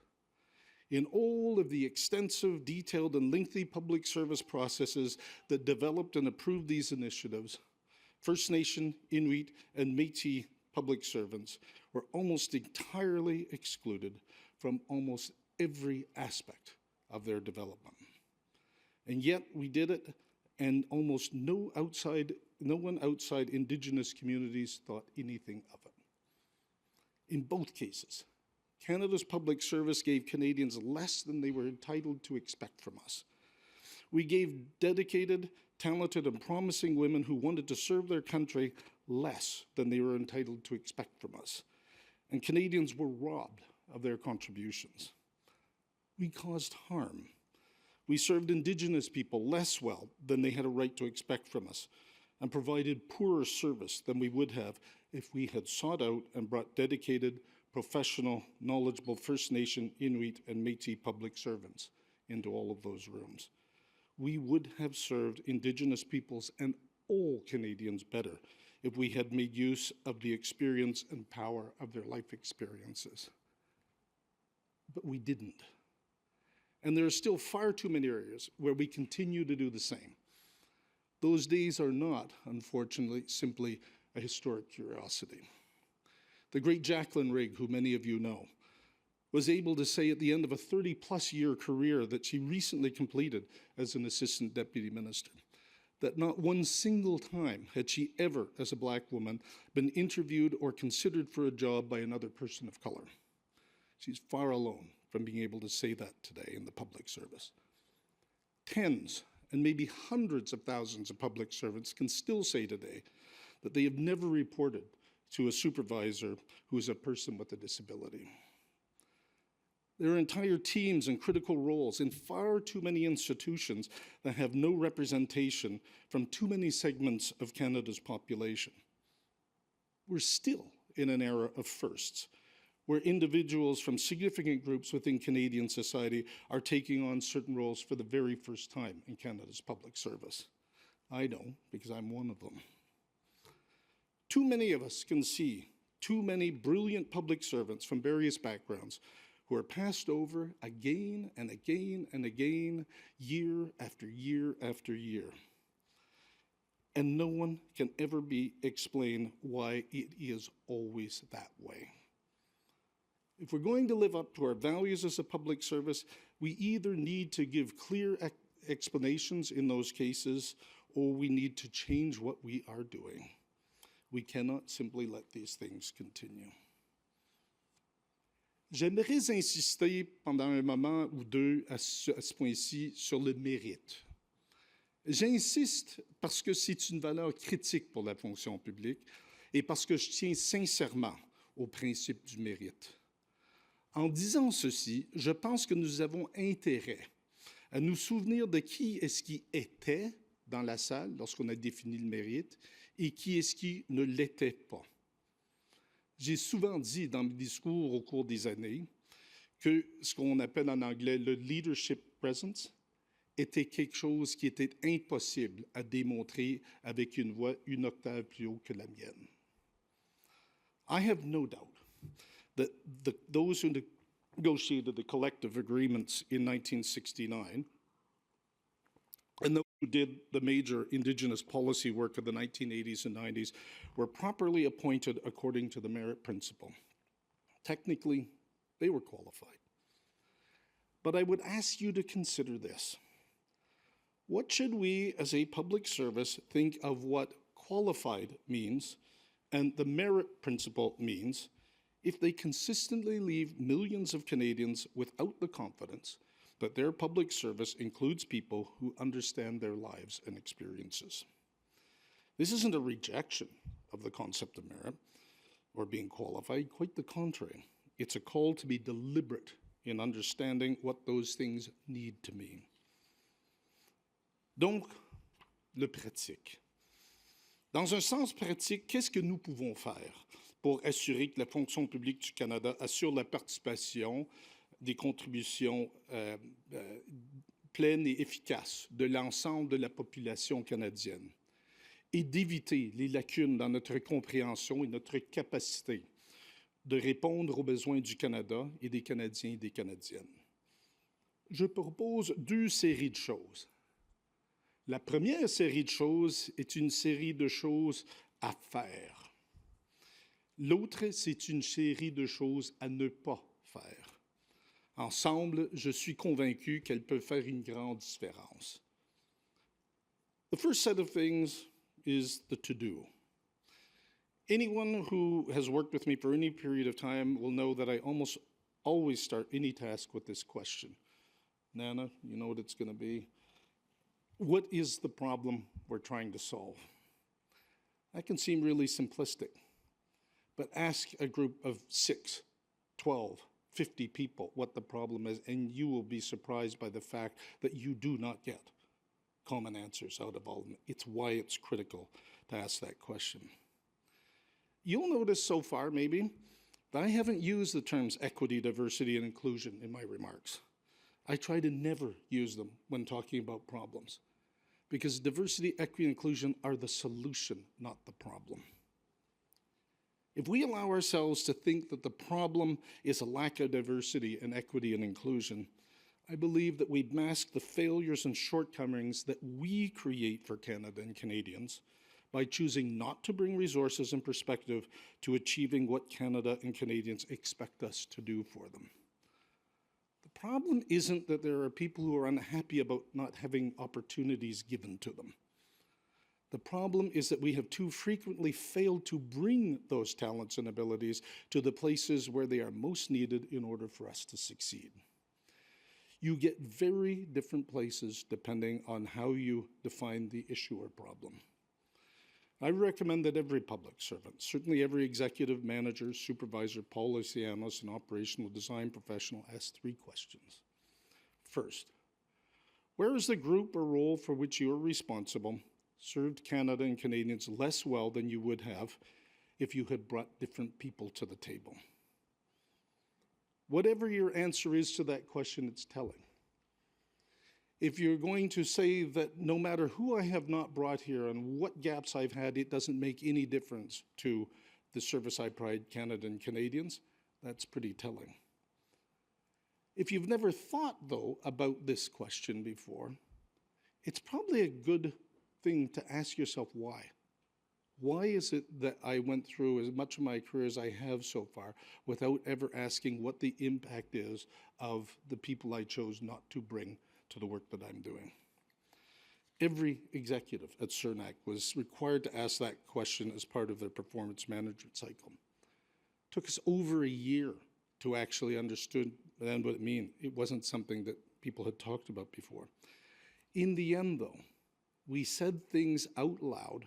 In all of the extensive, detailed, and lengthy public service processes that developed and approved these initiatives, First Nation, Inuit, and Métis public servants were almost entirely excluded from almost every aspect of their development. And yet we did it, and almost no one outside Indigenous communities thought anything of it. In both cases, Canada's public service gave Canadians less than they were entitled to expect from us. We gave dedicated, talented, and promising women who wanted to serve their country less than they were entitled to expect from us. And Canadians were robbed of their contributions. We caused harm. We served Indigenous people less well than they had a right to expect from us, and provided poorer service than we would have if we had sought out and brought dedicated, professional, knowledgeable First Nation, Inuit, and Métis public servants into all of those rooms. We would have served Indigenous peoples and all Canadians better if we had made use of the experience and power of their life experiences. But we didn't. And there are still far too many areas where we continue to do the same. Those days are not, unfortunately, simply a historic curiosity. The great Jacqueline Rigg, who many of you know, was able to say at the end of a 30-plus year career that she recently completed as an assistant deputy minister, that not one single time had she ever, as a Black woman, been interviewed or considered for a job by another person of color. She's far alone from being able to say that today in the public service. Tens and maybe hundreds of thousands of public servants can still say today that they have never reported to a supervisor who is a person with a disability. There are entire teams and critical roles in far too many institutions that have no representation from too many segments of Canada's population. We're still in an era of firsts, where individuals from significant groups within Canadian society are taking on certain roles for the very first time in Canada's public service. I know, because I'm one of them. Too many of us can see too many brilliant public servants from various backgrounds who are passed over again and again and again, year after year after year. And no one can ever explain why it is always that way. If we're going to live up to our values as a public service, we either need to give clear explanations in those cases, or we need to change what we are doing. We cannot simply let these things continue. J'aimerais insister pendant un moment ou deux à ce point-ci sur le mérite. J'insiste parce que c'est une valeur critique pour la fonction publique et parce que je tiens sincèrement au principe du mérite. En disant ceci, je pense que nous avons intérêt à nous souvenir de qui est-ce qui était dans la salle lorsqu'on a défini le mérite et qui est-ce qui ne l'était pas. J'ai souvent dit dans mes discours au cours des années que ce qu'on appelle en anglais le leadership presence était quelque chose qui était impossible à démontrer avec une voix une octave plus haut que la mienne. I have no doubt that those who negotiated the collective agreements in 1969 and those who did the major Indigenous policy work of the 1980s and 90s were properly appointed according to the merit principle. Technically, they were qualified. But I would ask you to consider this. What should we as a public service think of what qualified means and the merit principle means if they consistently leave millions of Canadians without the confidence that their public service includes people who understand their lives and experiences? This isn't a rejection of the concept of merit or being qualified, quite the contrary. It's a call to be deliberate in understanding what those things need to mean. Donc, le pratique. Dans un sens pratique, qu'est-ce que nous pouvons faire pour assurer que la fonction publique du Canada assure la participation des contributions pleines et efficaces de l'ensemble de la population canadienne et d'éviter les lacunes dans notre compréhension et notre capacité de répondre aux besoins du Canada et des Canadiens et des Canadiennes. Je propose deux séries de choses. La première série de choses est une série de choses à faire. L'autre, c'est une série de choses à ne pas faire. Ensemble, je suis convaincu qu'elles peuvent faire une grande différence. The first set of things is the to-do. Anyone who has worked with me for any period of time will know that I almost always start any task with this question. Nana, you know what it's going to be? What is the problem we're trying to solve? That can seem really simplistic, but ask a group of 6, 12, 50 people what the problem is, and you will be surprised by the fact that you do not get common answers out of all of them. It's why it's critical to ask that question. You'll notice so far, maybe, that I haven't used the terms equity, diversity, and inclusion in my remarks. I try to never use them when talking about problems, because diversity, equity, and inclusion are the solution, not the problem. If we allow ourselves to think that the problem is a lack of diversity and equity and inclusion, I believe that we mask the failures and shortcomings that we create for Canada and Canadians by choosing not to bring resources and perspective to achieving what Canada and Canadians expect us to do for them. The problem isn't that there are people who are unhappy about not having opportunities given to them. The problem is that we have too frequently failed to bring those talents and abilities to the places where they are most needed in order for us to succeed. You get very different places depending on how you define the issue or problem. I recommend that every public servant, certainly every executive, manager, supervisor, policy analyst, and operational design professional ask 3 questions. First, where is the group or role for which you are responsible served Canada and Canadians less well than you would have if you had brought different people to the table? Whatever your answer is to that question, it's telling. If you're going to say that no matter who I have not brought here and what gaps I've had, it doesn't make any difference to the service I provide Canada and Canadians, that's pretty telling. If you've never thought, though, about this question before, it's probably a good thing to ask yourself why. Why is it that I went through as much of my career as I have so far without ever asking what the impact is of the people I chose not to bring to the work that I'm doing? Every executive at CERNAC was required to ask that question as part of their performance management cycle. It took us over a year to actually understand what it meant. It wasn't something that people had talked about before. In the end, though, we said things out loud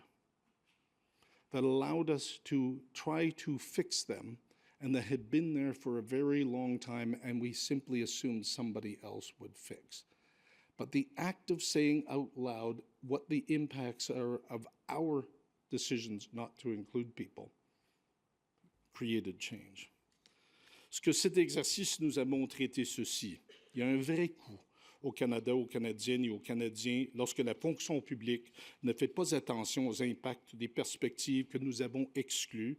that allowed us to try to fix them and that had been there for a very long time, and we simply assumed somebody else would fix. But the act of saying out loud what the impacts are of our decisions not to include people created change. Ce que cet exercice nous a montré était ceci. Il y a un vrai coût au Canada, aux Canadiennes et aux Canadiens lorsque la fonction publique ne fait pas attention aux impacts des perspectives que nous avons exclues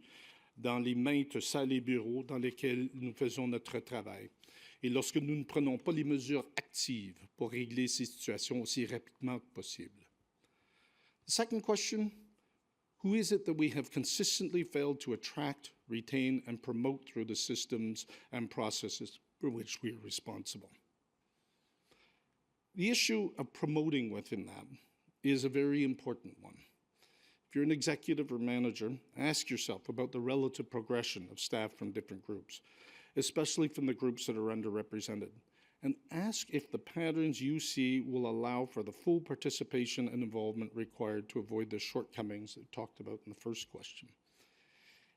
dans les maintes salles et bureaux dans lesquels nous faisons notre travail. Et lorsque nous ne prenons pas les mesures actives pour régler ces situations aussi rapidement que possible. The second question, who is it that we have consistently failed to attract, retain, and promote through the systems and processes for which we are responsible? The issue of promoting within that is a very important one. If you're an executive or manager, ask yourself about the relative progression of staff from different groups, especially from the groups that are underrepresented, and ask if the patterns you see will allow for the full participation and involvement required to avoid the shortcomings that we talked about in the first question.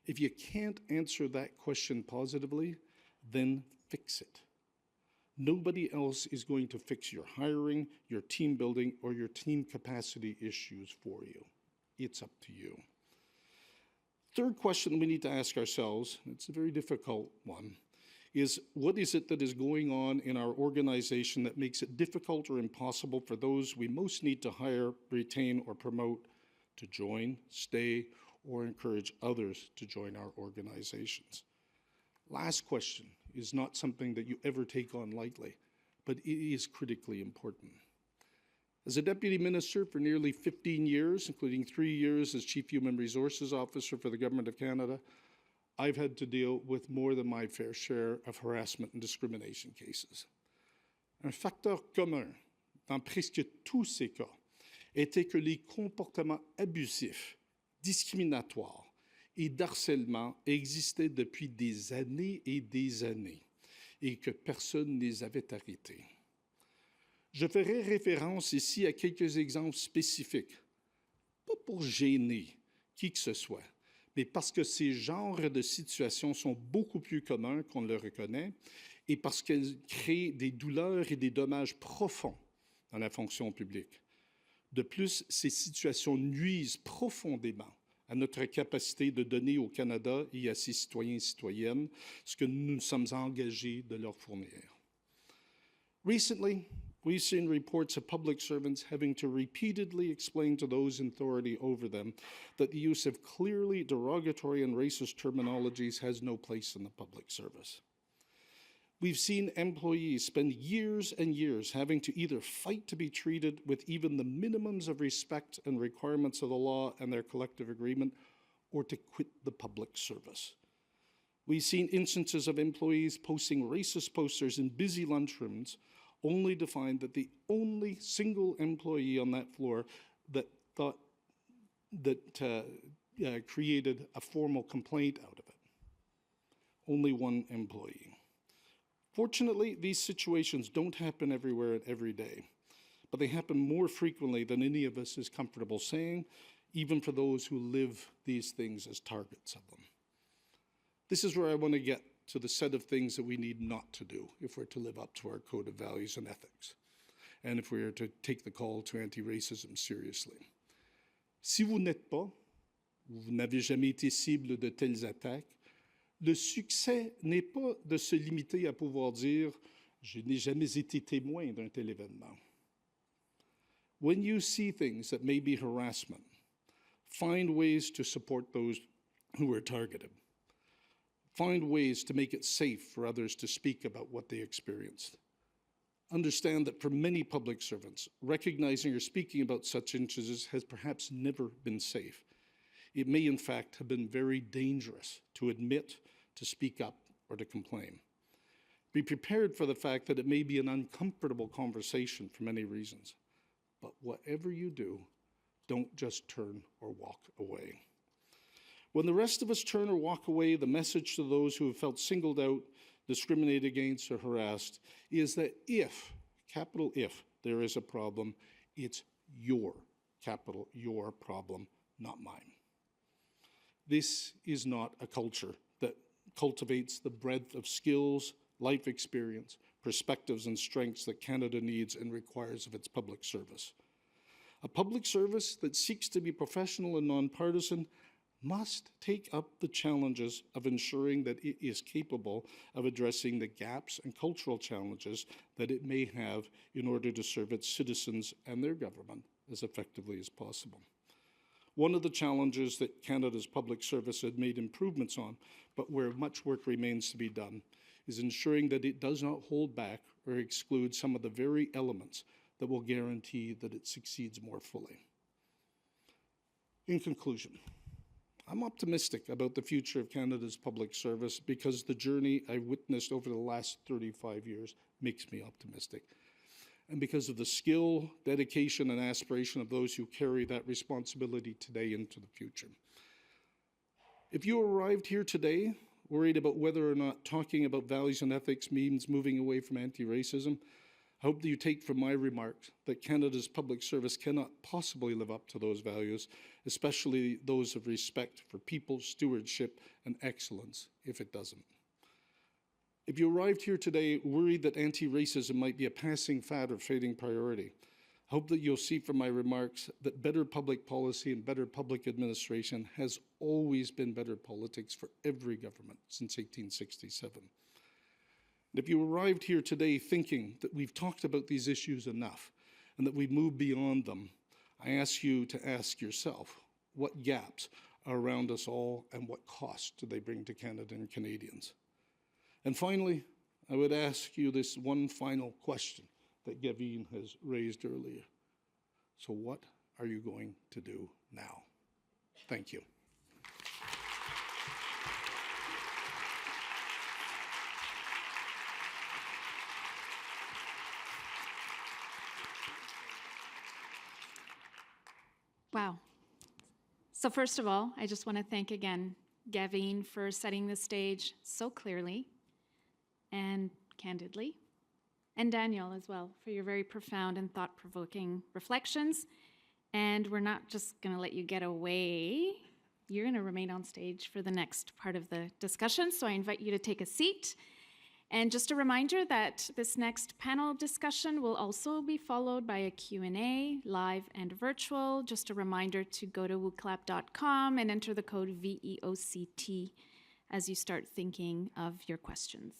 If you can't answer that question positively, then fix it. Nobody else is going to fix your hiring, your team building, or your team capacity issues for you. It's up to you. Third question we need to ask ourselves, it's a very difficult one, is what is it that is going on in our organization that makes it difficult or impossible for those we most need to hire, retain, or promote to join, stay, or encourage others to join our organizations? Last question is not something that you ever take on lightly, but it is critically important. As a deputy minister for nearly 15 years, including 3 years as Chief Human Resources Officer for the Government of Canada, I've had to deal with more than my fair share of harassment and discrimination cases. Un facteur commun dans presque tous ces cas était que les comportements abusifs, discriminatoires et d'harcèlement existaient depuis des années et que personne ne les avait arrêtés. Je ferai référence ici à quelques exemples spécifiques, pas pour gêner qui que ce soit, mais parce que ces genres de situations sont beaucoup plus communs qu'on le reconnaît et parce qu'elles créent des douleurs et des dommages profonds dans la fonction publique. De plus, ces situations nuisent profondément à notre capacité de donner au Canada et à ses citoyens et citoyennes ce que nous sommes engagés de leur fournir. Recently, we've seen reports of public servants having to repeatedly explain to those in authority over them that the use of clearly derogatory and racist terminologies has no place in the public service. We've seen employees spend years and years having to either fight to be treated with even the minimums of respect and requirements of the law and their collective agreement, or to quit the public service. We've seen instances of employees posting racist posters in busy lunchrooms, only to find that the only single employee on that floor that thought that created a formal complaint out of it. Only one employee. Fortunately, these situations don't happen everywhere and every day, but they happen more frequently than any of us is comfortable saying, even for those who live these things as targets of them. This is where I want to get to the set of things that we need not to do if we're to live up to our code of values and ethics, and if we are to take the call to anti-racism seriously. Si vous n'êtes pas, ou vous n'avez jamais été cible de telles attaques, le succès n'est pas de se limiter à pouvoir dire « je n'ai jamais été témoin d'un tel événement ». When you see things that may be harassment, find ways to support those who are targeted. Find ways to make it safe for others to speak about what they experienced. Understand that for many public servants, recognizing or speaking about such instances has perhaps never been safe. It may, in fact, have been very dangerous to admit, to speak up, or to complain. Be prepared for the fact that it may be an uncomfortable conversation for many reasons. But whatever you do, don't just turn or walk away. When the rest of us turn or walk away, the message to those who have felt singled out, discriminated against, or harassed is that if, capital if, there is a problem, it's your, capital your problem, not mine. This is not a culture that cultivates the breadth of skills, life experience, perspectives, and strengths that Canada needs and requires of its public service. A public service that seeks to be professional and nonpartisan must take up the challenges of ensuring that it is capable of addressing the gaps and cultural challenges that it may have in order to serve its citizens and their government as effectively as possible. One of the challenges that Canada's public service had made improvements on, but where much work remains to be done, is ensuring that it does not hold back or exclude some of the very elements that will guarantee that it succeeds more fully. In conclusion, I'm optimistic about the future of Canada's public service because the journey I've witnessed over the last 35 years makes me optimistic. And because of the skill, dedication, and aspiration of those who carry that responsibility today into the future. If you arrived here today worried about whether or not talking about values and ethics means moving away from anti-racism, I hope that you take from my remarks that Canada's public service cannot possibly live up to those values, especially those of respect for people, stewardship, and excellence, if it doesn't. If you arrived here today worried that anti-racism might be a passing fad or fading priority, I hope that you'll see from my remarks that better public policy and better public administration has always been better politics for every government since 1867. If you arrived here today thinking that we've talked about these issues enough and that we've moved beyond them, I ask you to ask yourself, what gaps are around us all and what costs do they bring to Canada and Canadians? And finally, I would ask you this one final question that Gavin has raised earlier. So what are you going to do now? Thank you. Wow. So first of all, I just want to thank again Gavin for setting the stage so clearly and candidly, and Daniel as well for your very profound and thought-provoking reflections. And we're not just going to let you get away. You're going to remain on stage for the next part of the discussion, so I invite you to take a seat. And just a reminder that this next panel discussion will also be followed by a Q&A, live and virtual. Just a reminder to go to wooclap.com and enter the code VEOCT as you start thinking of your questions.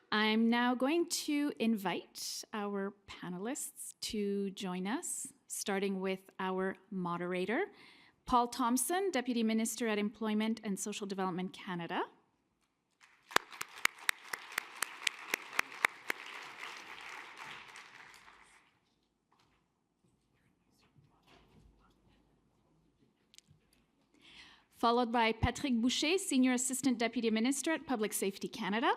I'm now going to invite our panelists to join us, starting with our moderator, Paul Thompson, Deputy Minister at Employment and Social Development Canada. Followed by Patrick Boucher, Senior Assistant Deputy Minister at Public Safety Canada.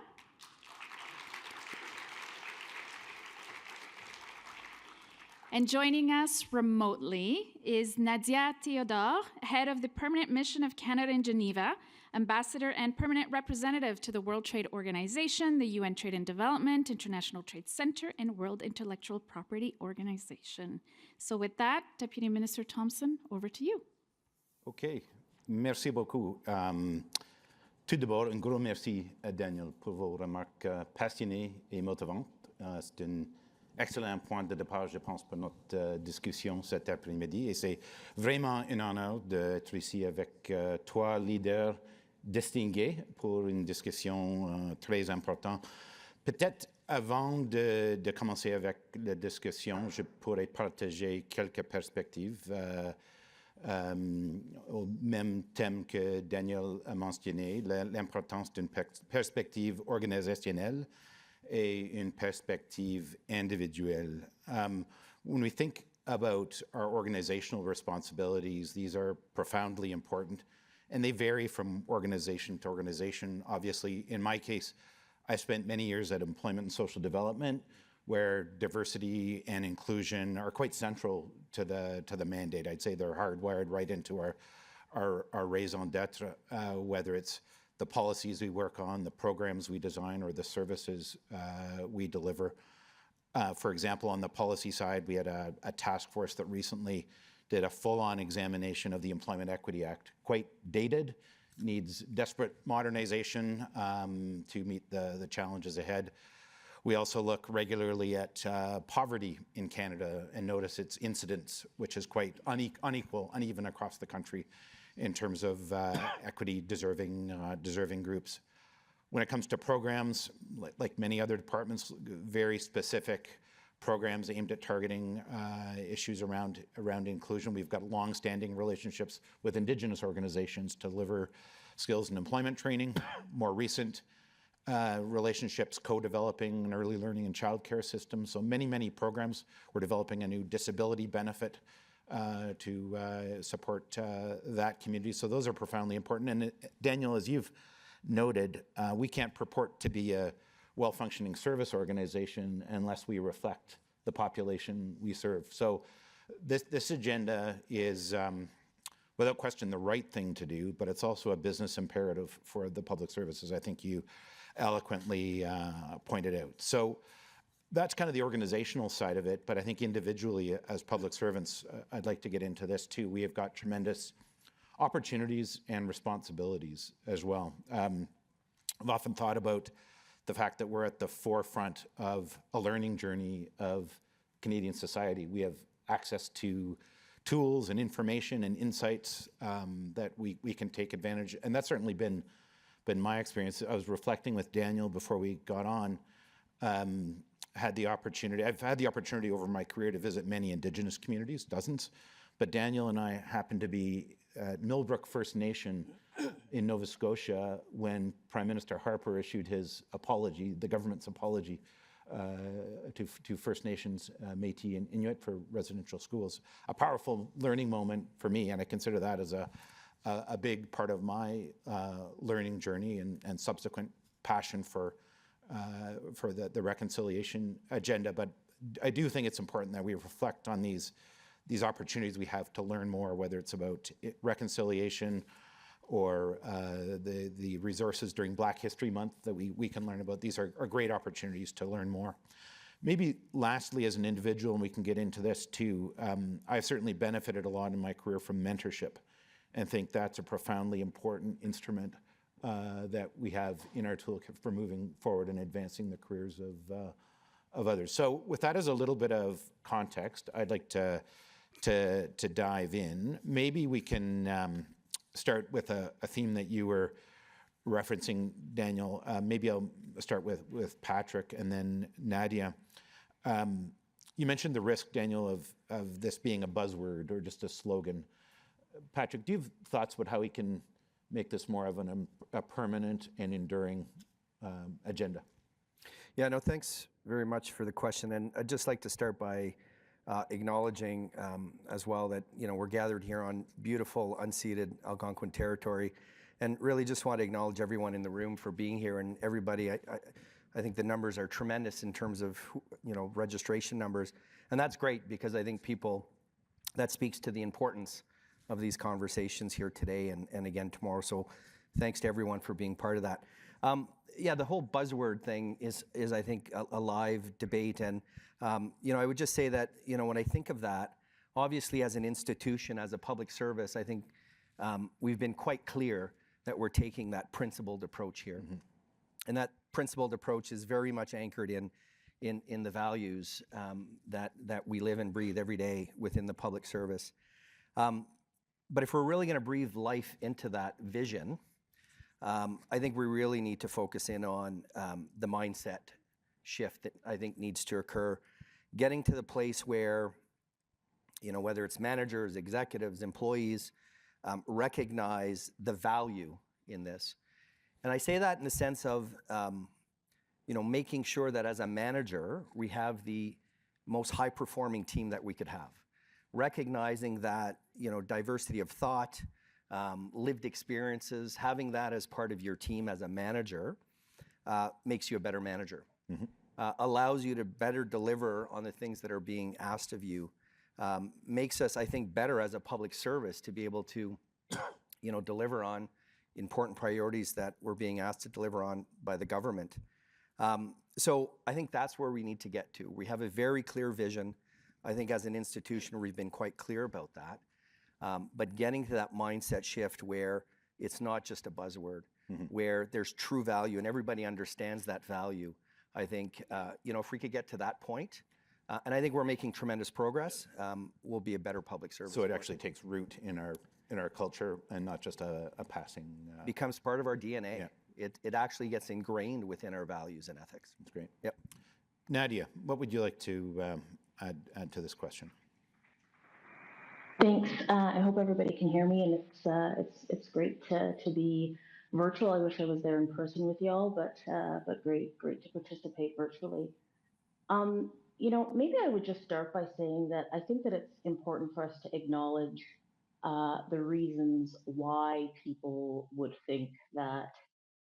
And joining us remotely is Nadia Theodore, Head of the Permanent Mission of Canada in Geneva, Ambassador and Permanent Representative to the World Trade Organization, the UN Trade and Development, International Trade Center, and World Intellectual Property Organization. So with that, Deputy Minister Thompson, over to you. OK. Merci beaucoup. Tout d'abord, un gros merci à Daniel pour vos remarques passionnées et motivantes. C'est un excellent point de départ, je pense, pour notre discussion cet après-midi. Et c'est vraiment un honneur d'être ici avec trois leaders distingués pour une discussion très importante. Peut-être avant de commencer avec la discussion, je pourrais partager quelques perspectives au même thème que Daniel a mentionné, l'importance d'une perspective organisationnelle et une perspective individuelle. When we think about our organizational responsibilities, these are profoundly important, and they vary from organization to organization. Obviously, in my case, I spent many years at Employment and Social Development, where diversity and inclusion are quite central to the mandate. I'd say they're hardwired right into our raison d'etre, whether it's the policies we work on, the programs we design, or the services we deliver. For example, on the policy side, we had a task force that recently did a full-on examination of the Employment Equity Act. Quite dated, needs desperate modernization to meet the challenges ahead. We also look regularly at poverty in Canada and notice its incidence, which is quite unequal, uneven across the country in terms of equity deserving groups. When it comes to programs, like many other departments, very specific programs aimed at targeting issues around inclusion. We've got long-standing relationships with Indigenous organizations to deliver skills and employment training. More recent relationships co-developing an early learning and childcare system. So many programs. We're developing a new disability benefit to support that community. So those are profoundly important. And Daniel, as you've noted, we can't purport to be a well-functioning service organization unless we reflect the population we serve. So this agenda is, without question, the right thing to do, but it's also a business imperative for the public services, I think you eloquently pointed out. So that's kind of the organizational side of it, but I think individually as public servants, I'd like to get into this too. We have got tremendous opportunities and responsibilities as well. I've often thought about the fact that we're at the forefront of a learning journey of Canadian society. We have access to tools and information and insights that we can take advantage, and that's certainly been my experience. I was reflecting with Daniel before we got on. I've had the opportunity over my career to visit many Indigenous communities, dozens, but Daniel and I happened to be at Millbrook First Nation in Nova Scotia when Prime Minister Harper issued his apology, the government's apology to First Nations, Métis, and Inuit for residential schools. A powerful learning moment for me, and I consider that as a big part of my learning journey and subsequent passion for the reconciliation agenda. But I do think it's important that we reflect on these opportunities we have to learn more, whether it's about reconciliation or the resources during Black History Month that we can learn about. These are great opportunities to learn more. Maybe lastly, as an individual, and we can get into this too, I've certainly benefited a lot in my career from mentorship and think that's a profoundly important instrument that we have in our toolkit for moving forward and advancing the careers of others. So with that as a little bit of context, I'd like to dive in. Maybe we can start with a theme that you were referencing, Daniel. Maybe I'll start with Patrick and then Nadia. You mentioned the risk, Daniel, of this being a buzzword or just a slogan. Patrick, do you have thoughts about how we can make this more of a permanent and enduring agenda? Yeah, no, thanks very much for the question. And I'd just like to start by acknowledging as well that, we're gathered here on beautiful unceded Algonquin territory, and really just want to acknowledge everyone in the room for being here, and everybody. I think the numbers are tremendous in terms of, registration numbers. And that's great because I think that speaks to the importance of these conversations here today and again tomorrow. So thanks to everyone for being part of that. Yeah, the whole buzzword thing is I think a live debate. And, I would just say that, when I think of that, obviously as an institution, as a public service, I think we've been quite clear that we're taking that principled approach here. Mm-hmm. And that principled approach is very much anchored in the values that we live and breathe every day within the public service. But if we're really going to breathe life into that vision, I think we really need to focus in on the mindset shift that I think needs to occur, getting to the place where, whether it's managers, executives, employees, recognize the value in this. And I say that in the sense of, making sure that as a manager, we have the most high-performing team that we could have. Recognizing that, diversity of thought, lived experiences, having that as part of your team as a manager makes you a better manager. Mm-hmm. Allows you to better deliver on the things that are being asked of you. Makes us, I think, better as a public service to be able to, deliver on important priorities that we're being asked to deliver on by the government. So I think that's where we need to get to. We have a very clear vision. I think as an institution, we've been quite clear about that. But getting to that mindset shift where it's not just a buzzword, mm-hmm. where there's true value and everybody understands that value. I think, if we could get to that point, and I think we're making tremendous progress, we'll be a better public service. So it actually takes root in our culture and not just a passing. Becomes part of our DNA. Yeah. It actually gets ingrained within our values and ethics. That's great. Yep. Nadia, what would you like to add to this question? Thanks. I hope everybody can hear me, and it's great to be virtual. I wish I was there in person with y'all, but great to participate virtually. Maybe I would just start by saying that I think that it's important for us to acknowledge the reasons why people would think that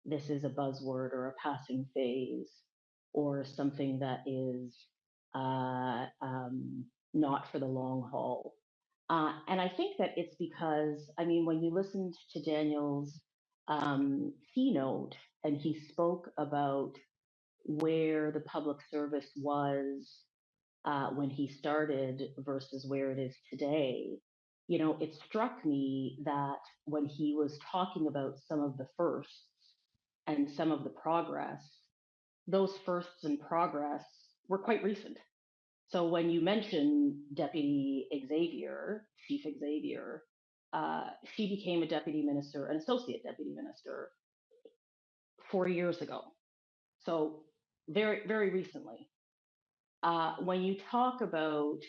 this is a buzzword or a passing phase or something that is not for the long haul. And I think that it's because, when you listened to Daniel's keynote and he spoke about where the public service was when he started versus where it is today, it struck me that when he was talking about some of the firsts and some of the progress, those firsts and progress were quite recent. So when you mention Deputy Xavier, Chief Xavier, she became a deputy minister, an associate deputy minister, 4 years ago. So very, very recently. When you talk about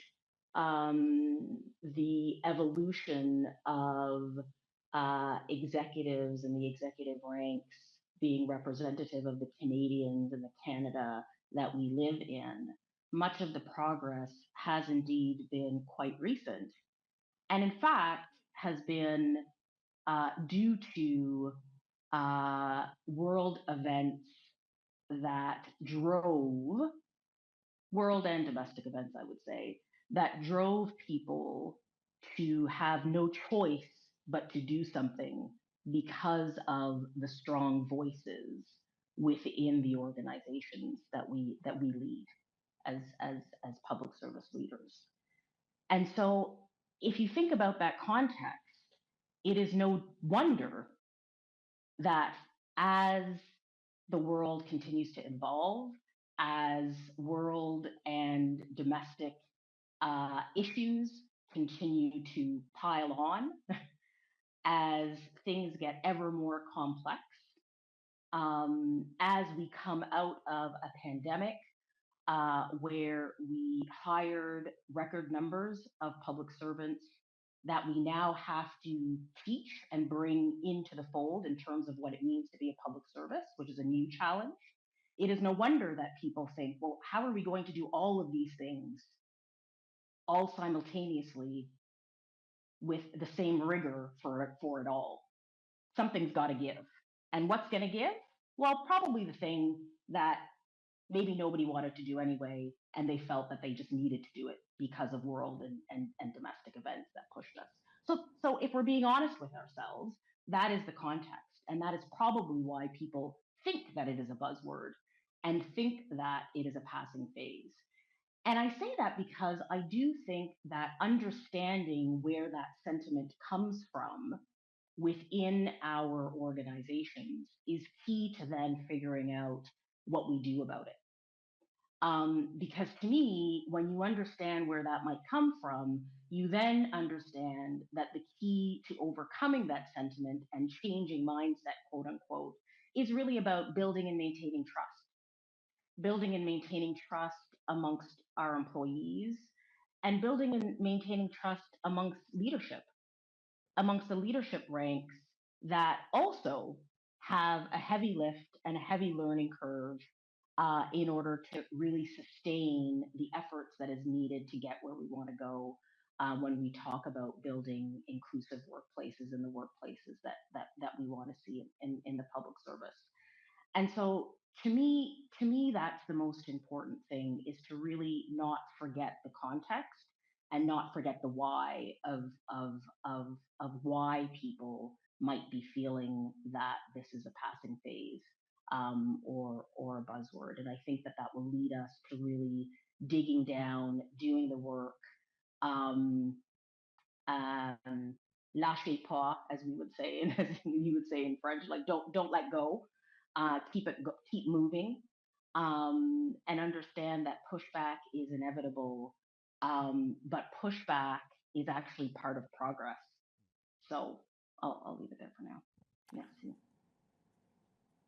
the evolution of executives and the executive ranks being representative of the Canadians and the Canada that we live in, much of the progress has indeed been quite recent. And in fact, has been due to world events that drove, world and domestic events, I would say, that drove people to have no choice but to do something because of the strong voices within the organizations that we lead as public service leaders. And so if you think about that context, it is no wonder that as the world continues to evolve, as world and domestic issues continue to pile on, as things get ever more complex, as we come out of a pandemic where we hired record numbers of public servants that we now have to teach and bring into the fold in terms of what it means to be a public service, which is a new challenge. It is no wonder that people think, well, how are we going to do all of these things all simultaneously with the same rigor for it all? Something's got to give. And what's going to give? Well, probably the thing that maybe nobody wanted to do anyway, and they felt that they just needed to do it because of world and domestic events that pushed us. So if we're being honest with ourselves, that is the context. And that is probably why people think that it is a buzzword and think that it is a passing phase. And I say that because I do think that understanding where that sentiment comes from within our organizations is key to then figuring out what we do about it. Because to me, when you understand where that might come from, you then understand that the key to overcoming that sentiment and changing mindset, quote unquote, is really about building and maintaining trust. Building and maintaining trust amongst our employees, and building and maintaining trust amongst the leadership ranks that also have a heavy lift and a heavy learning curve in order to really sustain the efforts that is needed to get where we want to go when we talk about building inclusive workplaces in the workplaces that we want to see in the public service. And so to me, that's the most important thing, is to really not forget the context and not forget the why of why people might be feeling that this is a passing phase or a buzzword. And I think that will lead us to really digging down, doing the work, lâchez pas, as we would say, and as you would say in French, like don't let go, keep moving, and understand that pushback is inevitable, but pushback is actually part of progress. So I'll leave it there for now. Merci.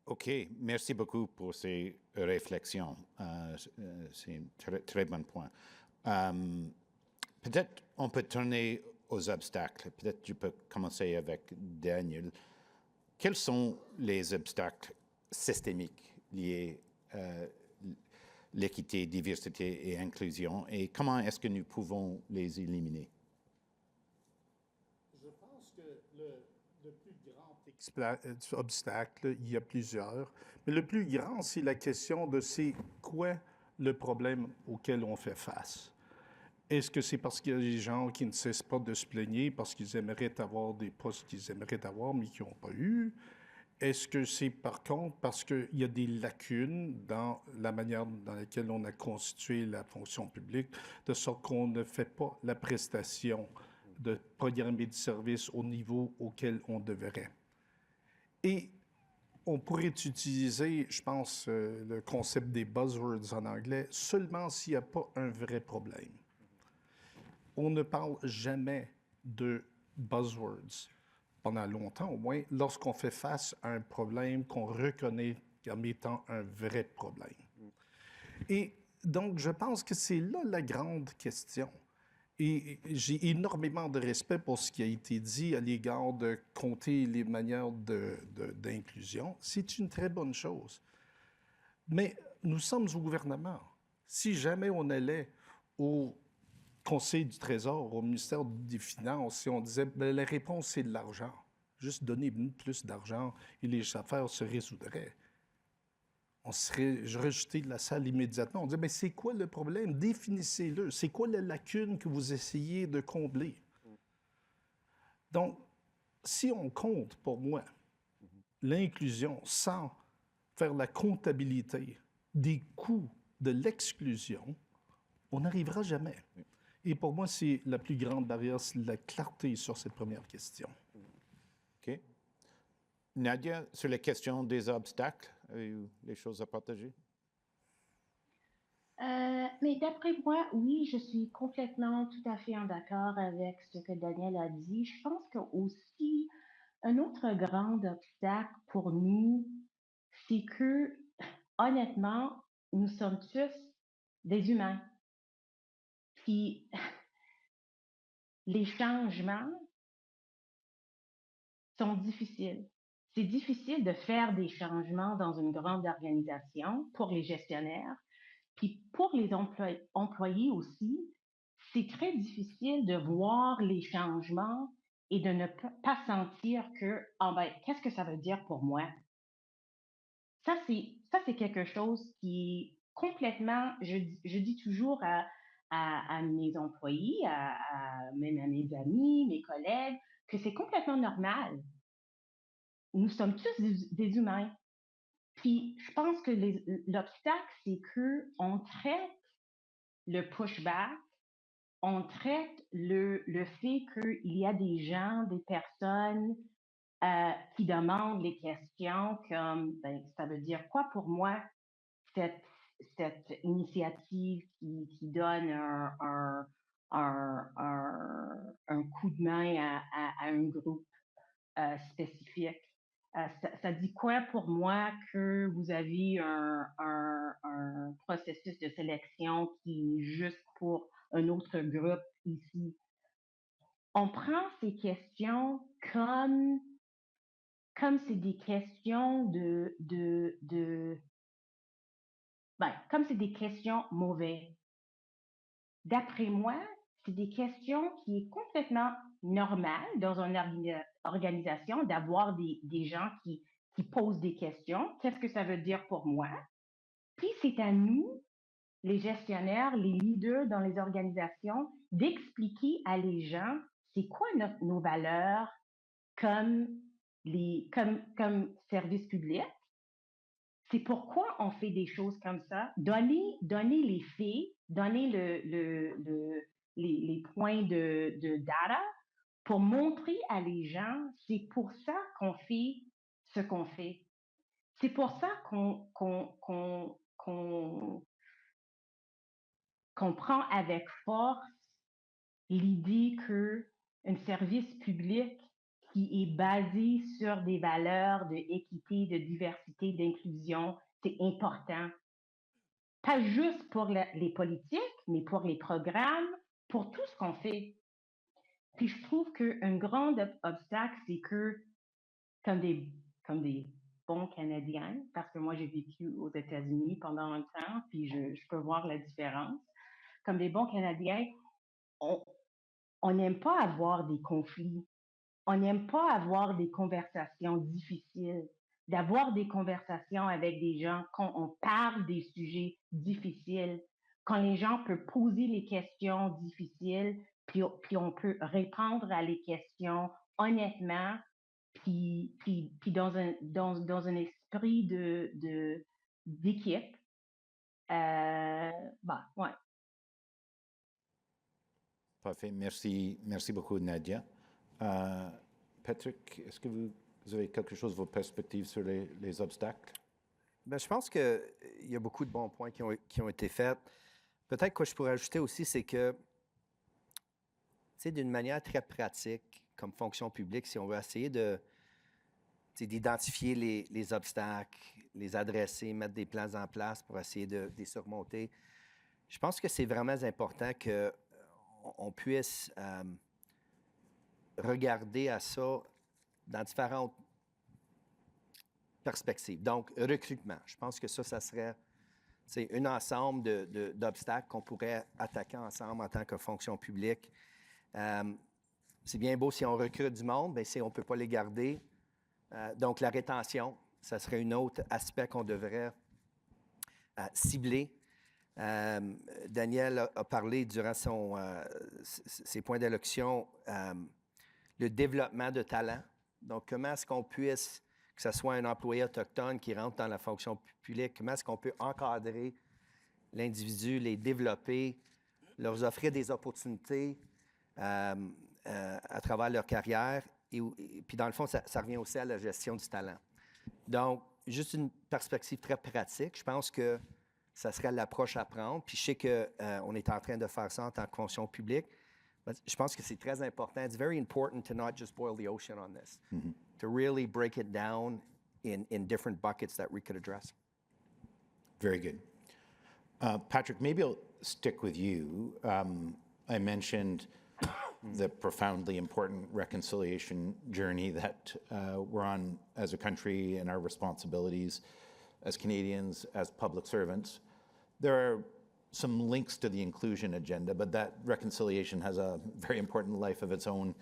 OK, merci beaucoup pour ces réflexions. C'est un très, très bon point. Peut-être on peut tourner aux obstacles. Peut-être je peux commencer avec Daniel. Quels sont les obstacles systémiques liés à l'équité, diversité et inclusion, et comment est-ce que nous pouvons les éliminer? Je pense que le plus grand obstacle, il y a plusieurs, mais le plus grand, c'est la question de c'est quoi le problème auquel on fait face. Est-ce que c'est parce qu'il y a des gens qui ne cessent pas de se plaigner parce qu'ils aimeraient avoir des postes qu'ils aimeraient avoir mais qui n'ont pas eu? Est-ce que c'est par contre parce qu'il y a des lacunes dans la manière dans laquelle on a constitué la fonction publique, de sorte qu'on ne fait pas la prestation de programmer de service au niveau auquel on devrait? Et on pourrait utiliser, je pense, le concept des buzzwords en anglais seulement s'il n'y a pas un vrai problème. On ne parle jamais de buzzwords, pendant longtemps au moins, lorsqu'on fait face à un problème qu'on reconnaît comme étant un vrai problème. Et donc, je pense que c'est là la grande question. Et j'ai énormément de respect pour ce qui a été dit à l'égard de compter les manières d'inclusion. C'est une très bonne chose. Mais nous sommes au gouvernement. Si jamais on allait au Conseil du Trésor, au ministère des Finances, et on disait ben, la réponse, c'est de l'argent. Juste donner plus d'argent et les affaires se résoudraient. On serait rejeté de la salle immédiatement. On disait, mais c'est quoi le problème? Définissez-le. C'est quoi la lacune que vous essayez de combler? Donc, si on compte, pour moi, l'inclusion sans faire la comptabilité des coûts de l'exclusion, on n'arrivera jamais. Et pour moi, c'est la plus grande barrière, c'est la clarté sur cette première question. OK. Nadia, sur la question des obstacles, avez-vous des choses à partager? Mais d'après moi, oui, je suis complètement tout à fait en accord avec ce que Daniel a dit. Je pense que aussi un autre grand obstacle pour nous, c'est que honnêtement, nous sommes tous des humains. Puis les changements sont difficiles. C'est difficile de faire des changements dans une grande organisation pour les gestionnaires. Puis pour les employés aussi, c'est très difficile de voir les changements et de ne pas sentir que, ah ben, qu'est-ce que ça veut dire pour moi? Ça, c'est quelque chose qui est complètement, je dis toujours à mes employés, même à mes amis, mes collègues, que c'est complètement normal. Nous sommes tous des humains. Puis je pense que l'obstacle, c'est qu'on traite le pushback, on traite le fait qu'il y a des gens, des personnes qui demandent les questions comme, ben, ça veut dire quoi pour moi, cette, cette initiative qui donne un coup de main à un groupe spécifique. Ça dit quoi pour moi que vous avez un processus de sélection qui est juste pour un autre groupe ici? On prend ces questions comme c'est des questions comme c'est des questions mauvaises. D'après moi, c'est des questions qui est complètement normales dans une organisation d'avoir des gens qui posent des questions. Qu'est-ce que ça veut dire pour moi? Puis c'est à nous, les gestionnaires, les leaders dans les organisations, d'expliquer à les gens c'est quoi nos valeurs comme, comme service public. C'est pourquoi on fait des choses comme ça. Donner les faits, donner les points de data pour montrer à les gens, c'est pour ça qu'on fait ce qu'on fait. C'est pour ça qu'on prend avec force l'idée qu'un service public qui est basé sur des valeurs d'équité, de diversité, d'inclusion, c'est important. Pas juste pour les politiques, mais pour les programmes, pour tout ce qu'on fait. Puis je trouve qu'un grand obstacle, c'est que comme des bons Canadiens, parce que moi j'ai vécu aux États-Unis pendant un temps, puis je peux voir la différence. Comme des bons Canadiens, on n'aime pas avoir des conflits. On n'aime pas avoir des conversations difficiles. D'avoir des conversations avec des gens quand on parle des sujets difficiles, quand les gens peuvent poser les questions difficiles, puis on peut répondre à les questions honnêtement, puis dans un esprit d'équipe. Ouais. Parfait. Merci beaucoup, Nadia. Patrick, est-ce que vous avez quelque chose, vos perspectives sur les obstacles? Bien, je pense qu'il y a beaucoup de bons points qui ont été faits. Peut-être que je pourrais ajouter aussi, c'est que, tu sais, d'une manière très pratique, comme fonction publique, si on veut essayer d'identifier les obstacles, les adresser, mettre des plans en place pour essayer de les surmonter, je pense que c'est vraiment important on puisse regarder à ça dans différentes perspectives. Donc, recrutement, je pense que ça serait un ensemble d'obstacles qu'on pourrait attaquer ensemble en tant que fonction publique. C'est bien beau si on recrute du monde, mais si on ne peut pas les garder. Donc, la rétention, ça serait un autre aspect qu'on devrait cibler. Daniel a parlé durant ses points d'allocution, le développement de talent. Donc, comment est-ce qu'on puisse, que ce soit un employé autochtone qui rentre dans la fonction publique, comment est-ce qu'on peut encadrer l'individu, les développer, leur offrir des opportunités à travers leur carrière. Et puis, dans le fond, ça revient aussi à la gestion du talent. Donc, juste une perspective très pratique, je pense que ça serait l'approche à prendre. Puis, je sais qu'on est en train de faire ça en tant que fonction publique. Je pense que c'est très important. It's very important to not just boil the ocean on this, to really break it down in different buckets that we could address. Very good. Patrick, maybe I'll stick with you. I mentioned the profoundly important reconciliation journey that we're on as a country and our responsibilities as Canadians, as public servants. There are some links to the inclusion agenda, but that reconciliation has a very important life of its own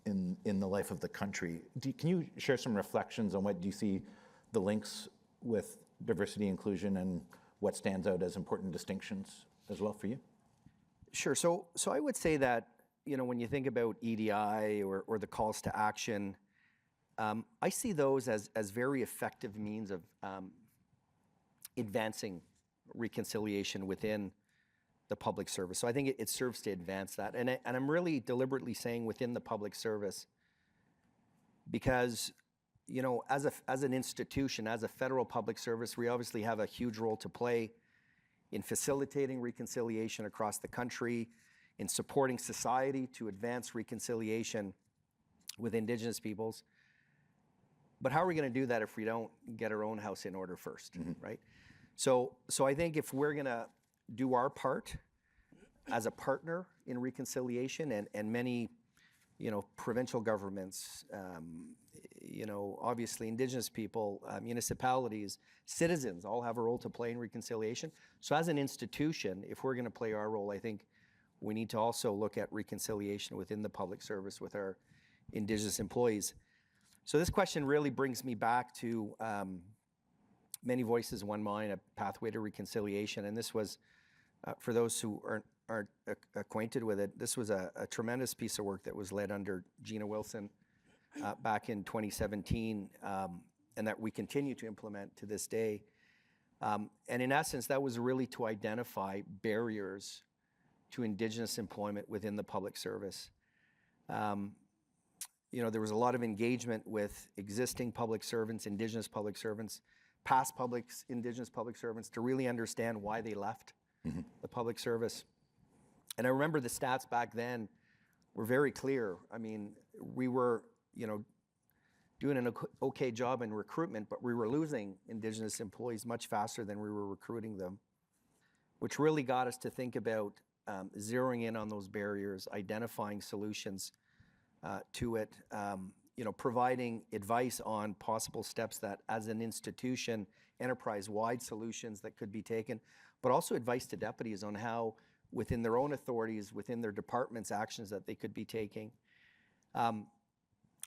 in the life of the country. Can you share some reflections on what do you see the links with diversity inclusion and what stands out as important distinctions as well for you? Sure. So I would say that, when you think about EDI or the calls to action, I see those as very effective means of advancing reconciliation within the public service. So I think it serves to advance that. And I'm really deliberately saying within the public service because, as an institution, as a federal public service, we obviously have a huge role to play in facilitating reconciliation across the country, in supporting society to advance reconciliation with Indigenous peoples. But how are we going to do that if we don't get our own house in order first, right? So I think if we're going to do our part as a partner in reconciliation, and many, provincial governments, obviously Indigenous people, municipalities, citizens all have a role to play in reconciliation. So as an institution, if we're going to play our role, I think we need to also look at reconciliation within the public service with our Indigenous employees. So this question really brings me back to Many Voices, One Mind, a pathway to reconciliation. And this was, for those who aren't acquainted with it, this was a tremendous piece of work that was led under Gina Wilson back in 2017, and that we continue to implement to this day. And in essence, that was really to identify barriers to Indigenous employment within the public service. There was a lot of engagement with existing public servants, Indigenous public servants, past Indigenous public servants, to really understand why they left the public service. And I remember the stats back then were very clear. I mean, we were, doing an okay job in recruitment, but we were losing Indigenous employees much faster than we were recruiting them, which really got us to think about zeroing in on those barriers, identifying solutions to it, providing advice on possible steps that, as an institution, enterprise-wide solutions that could be taken, but also advice to deputies on how, within their own authorities, within their departments, actions that they could be taking.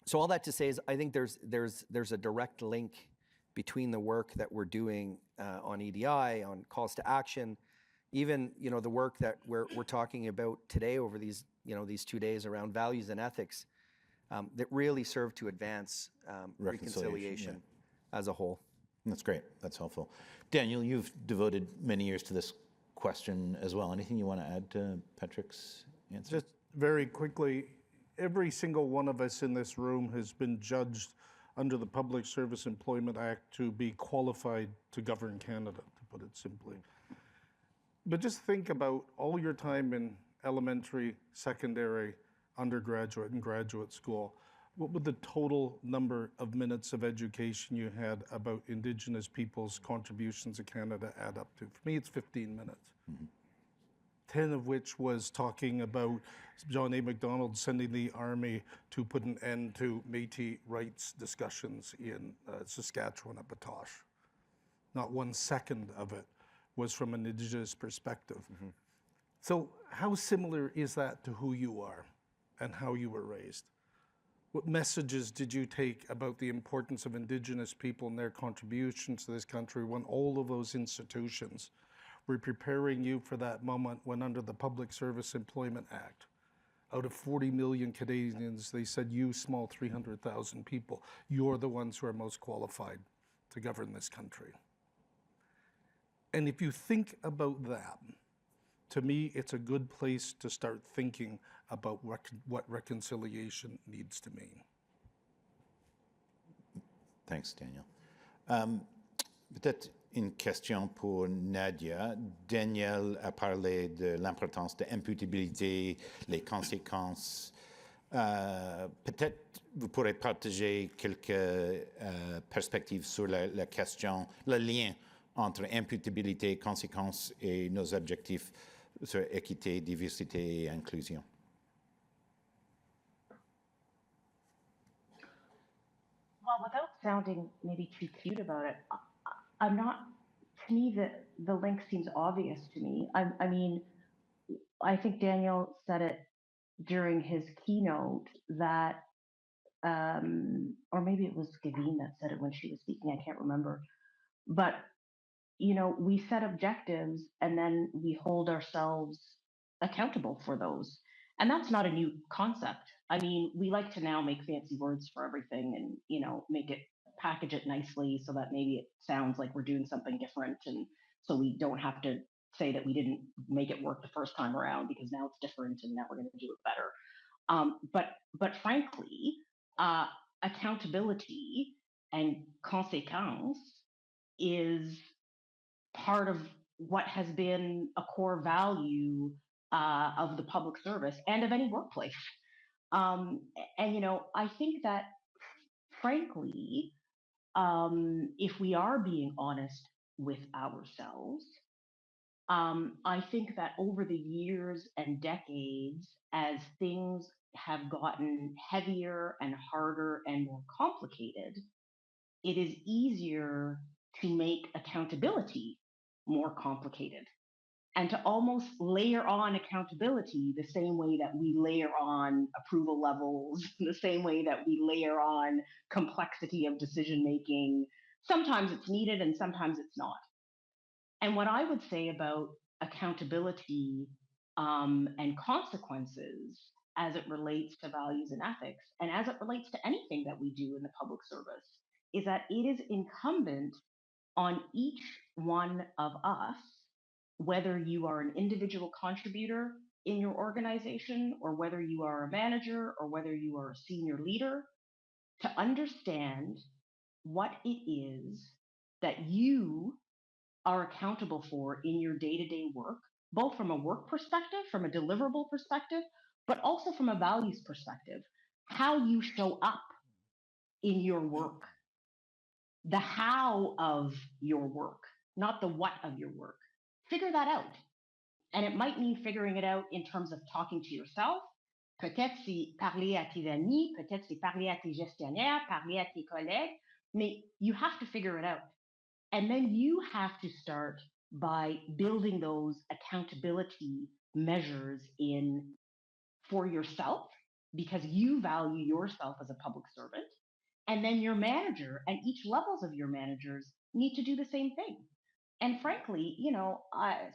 So all that to say is, I think there's a direct link between the work that we're doing on EDI, on calls to action, even the work that we're talking about today over these 2 days around values and ethics, that really serve to advance reconciliation as a whole. That's great. That's helpful. Daniel, you've devoted many years to this question as well. Anything you want to add to Patrick's answer? Just very quickly, every single one of us in this room has been judged under the Public Service Employment Act to be qualified to govern Canada, to put it simply. But just think about all your time in elementary, secondary, undergraduate, and graduate school. What would the total number of minutes of education you had about Indigenous people's contributions to Canada add up to? For me, it's 15 minutes. 10 of which was talking about John A. Macdonald sending the army to put an end to Métis rights discussions in Saskatchewan at Batoche. Not 1 second of it was from an Indigenous perspective. So how similar is that to who you are and how you were raised? What messages did you take about the importance of Indigenous people and their contributions to this country when all of those institutions were preparing you for that moment when, under the Public Service Employment Act, out of 40 million Canadians, they said, you small 300,000 people, you're the ones who are most qualified to govern this country. And if you think about that, to me, it's a good place to start thinking about what reconciliation needs to mean. Thanks, Daniel. Peut-être une question pour Nadia. Daniel a parlé de l'importance de l'imputabilité, les conséquences. Peut-être vous pourrez partager quelques perspectives sur la question, le lien entre imputabilité, conséquences et nos objectifs sur équité, diversité et inclusion. Well, without sounding maybe too cute about it, I'm not, to me, the link seems obvious to me. I mean, I think Daniel said it during his keynote that, or maybe it was Gavin that said it when she was speaking, I can't remember. But, you know, we set objectives and then we hold ourselves accountable for those. And that's not a new concept. I mean, we like to now make fancy words for everything and, you know, package it nicely so that maybe it sounds like we're doing something different. And so we don't have to say that we didn't make it work the first time around because now it's different and now we're going to do it better. But frankly, accountability and conséquence is part of what has been a core value of the public service and of any workplace. And, you know, I think that, frankly, if we are being honest with ourselves, I think that over the years and decades, as things have gotten heavier and harder and more complicated, it is easier to make accountability more complicated and to almost layer on accountability the same way that we layer on approval levels, the same way that we layer on complexity of decision making. Sometimes it's needed and sometimes it's not. And what I would say about accountability and consequences as it relates to values and ethics, and as it relates to anything that we do in the public service, is that it is incumbent on each one of us, whether you are an individual contributor in your organization, or whether you are a manager, or whether you are a senior leader, to understand what it is that you are accountable for in your day-to-day work, both from a work perspective, from a deliverable perspective, but also from a values perspective, how you show up in your work, the how of your work, not the what of your work. Figure that out. And it might mean figuring it out in terms of talking to yourself, peut-être si parler à tes amis, peut-être si parler à tes gestionnaires, parler à tes collègues, mais you have to figure it out. And then you have to start by building those accountability measures in for yourself, because you value yourself as a public servant. And then your manager and each levels of your managers need to do the same thing. And frankly, you know,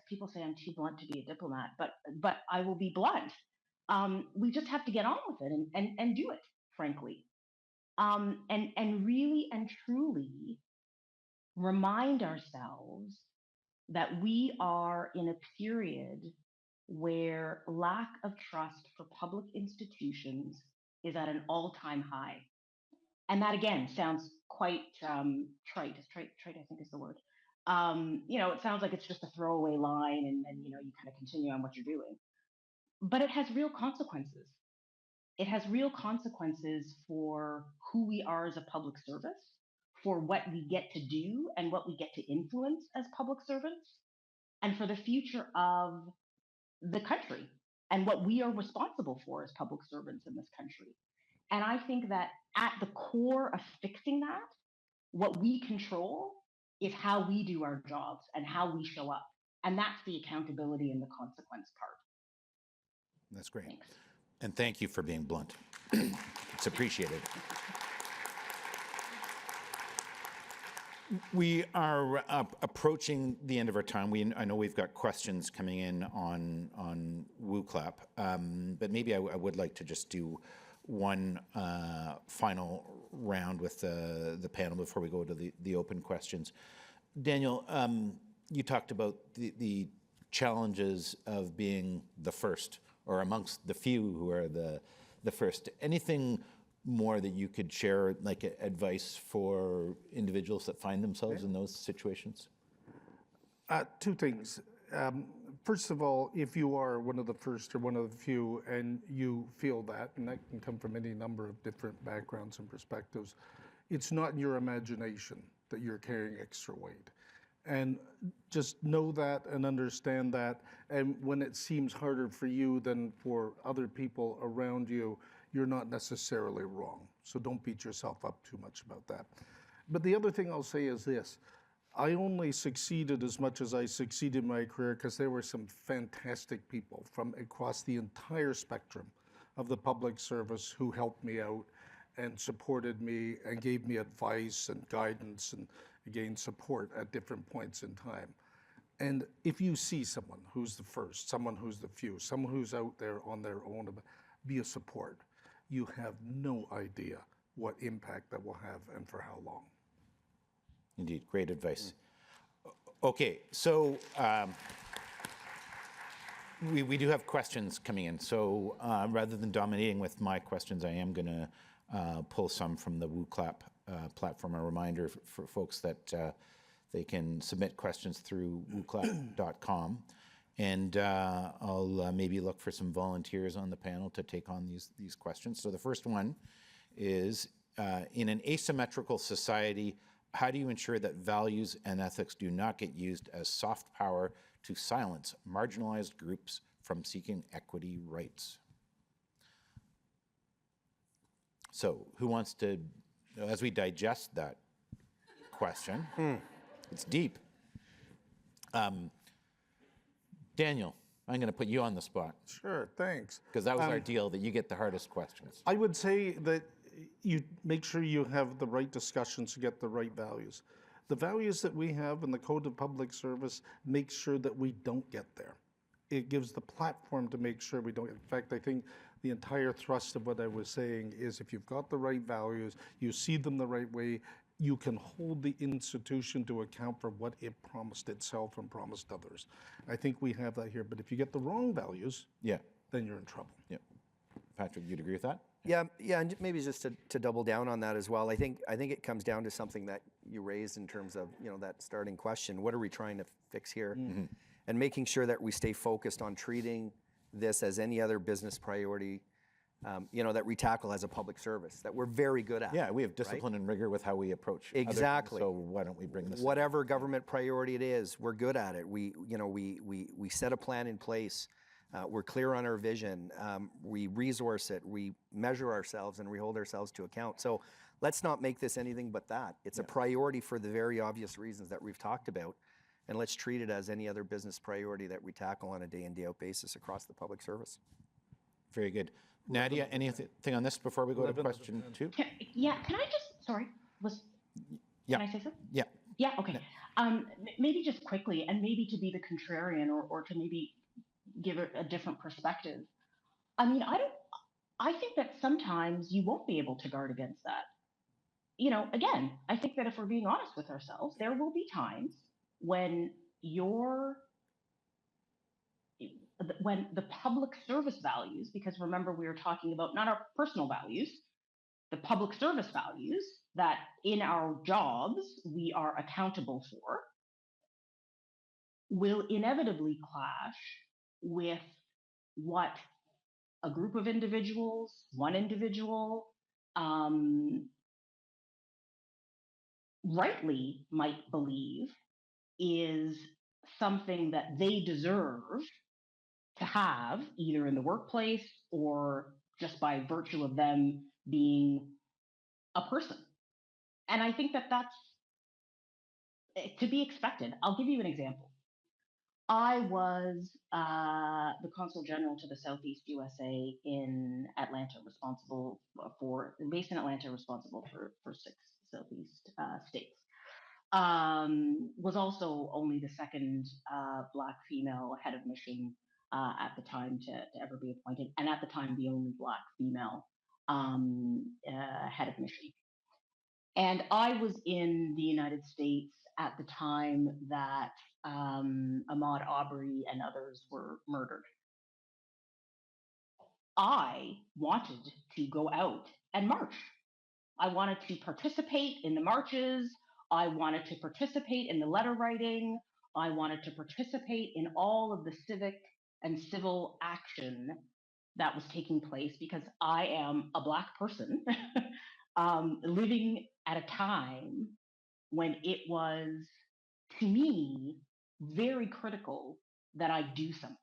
people say I'm too blunt to be a diplomat, but I will be blunt. We just have to get on with it and do it, frankly. And really and truly remind ourselves that we are in a period where lack of trust for public institutions is at an all-time high. And that, again, sounds quite trite. Trite, I think is the word. You know, it sounds like it's just a throwaway line and then, you know, you kind of continue on what you're doing. But it has real consequences. It has real consequences for who we are as a public service, for what we get to do and what we get to influence as public servants, and for the future of the country and what we are responsible for as public servants in this country. And I think that at the core of fixing that, what we control is how we do our jobs and how we show up. And that's the accountability and the consequence part. That's great. Thanks. And thank you for being blunt. It's appreciated. We are approaching the end of our time. I know we've got questions coming in on WooClap, but maybe I would like to just do one final round with the panel before we go to the open questions. Daniel, you talked about the challenges of being the first, or amongst the few who are the first. Anything more that you could share, like advice for individuals that find themselves in those situations? Two things. First of all, if you are one of the first or one of the few and you feel that, and that can come from any number of different backgrounds and perspectives, it's not in your imagination that you're carrying extra weight. And just know that and understand that. And when it seems harder for you than for other people around you, you're not necessarily wrong. So don't beat yourself up too much about that. But the other thing I'll say is this. I only succeeded as much as I succeeded in my career because there were some fantastic people from across the entire spectrum of the public service who helped me out and supported me and gave me advice and guidance and, again, support at different points in time. And if you see someone who's the first, someone who's the few, someone who's out there on their own, be a support. You have no idea what impact that will have and for how long. Indeed, great advice. Okay, so we do have questions coming in. So rather than dominating with my questions, I am going to pull some from the WooClap platform. A reminder for folks that they can submit questions through wooclap.com. And I'll maybe look for some volunteers on the panel to take on these questions. So the first one is, in an asymmetrical society, how do you ensure that values and ethics do not get used as soft power to silence marginalized groups from seeking equity rights? So who wants to, as we digest that question, it's deep. Daniel, I'm going to put you on the spot. Sure, thanks. Because that was our deal, that you get the hardest questions. I would say that you make sure you have the right discussions to get the right values. The values that we have in the Code of Public Service make sure that we don't get there. It gives the platform to make sure we don't. In fact, I think the entire thrust of what I was saying is if you've got the right values, you see them the right way, you can hold the institution to account for what it promised itself and promised others. I think we have that here. But if you get the wrong values, then you're in trouble. Yeah. Patrick, you'd agree with that? Yeah, and maybe just to double down on that as well. I think it comes down to something that you raised in terms of that starting question. What are we trying to fix here? Mm-hmm. And making sure that we stay focused on treating this as any other business priority, that we tackle as a public service that we're very good at. Yeah, we have discipline and rigor with how we approach. Exactly. So why don't we bring this? Whatever government priority it is, we're good at it. We set a plan in place. We're clear on our vision. We resource it. We measure ourselves and we hold ourselves to account. So let's not make this anything but that. It's a priority for the very obvious reasons that we've talked about. And let's treat it as any other business priority that we tackle on a day in, day out basis across the public service. Very good. Nadia, anything on this before we go to question 2? Can I just, sorry, can I say something? Yeah. Yeah, okay. Maybe just quickly, and maybe to be the contrarian or to maybe give a different perspective. I mean, I think that sometimes you won't be able to guard against that. Again, I think that if we're being honest with ourselves, there will be times when when the public service values, because remember we were talking about not our personal values, the public service values that in our jobs we are accountable for, will inevitably clash with what a group of individuals, one individual, rightly might believe is something that they deserve to have, either in the workplace or just by virtue of them being a person. And I think that that's to be expected. I'll give you an example. I was the consul general to the Southeast USA in Atlanta, based in Atlanta, responsible for 6 Southeast states. Was also only the second Black female head of mission at the time to ever be appointed, and at the time the only Black female head of mission. And I was in the United States at the time that Ahmaud Arbery and others were murdered. I wanted to go out and march. I wanted to participate in the marches. I wanted to participate in the letter writing. I wanted to participate in all of the civic and civil action that was taking place because I am a Black person living at a time when it was, to me, very critical that I do something.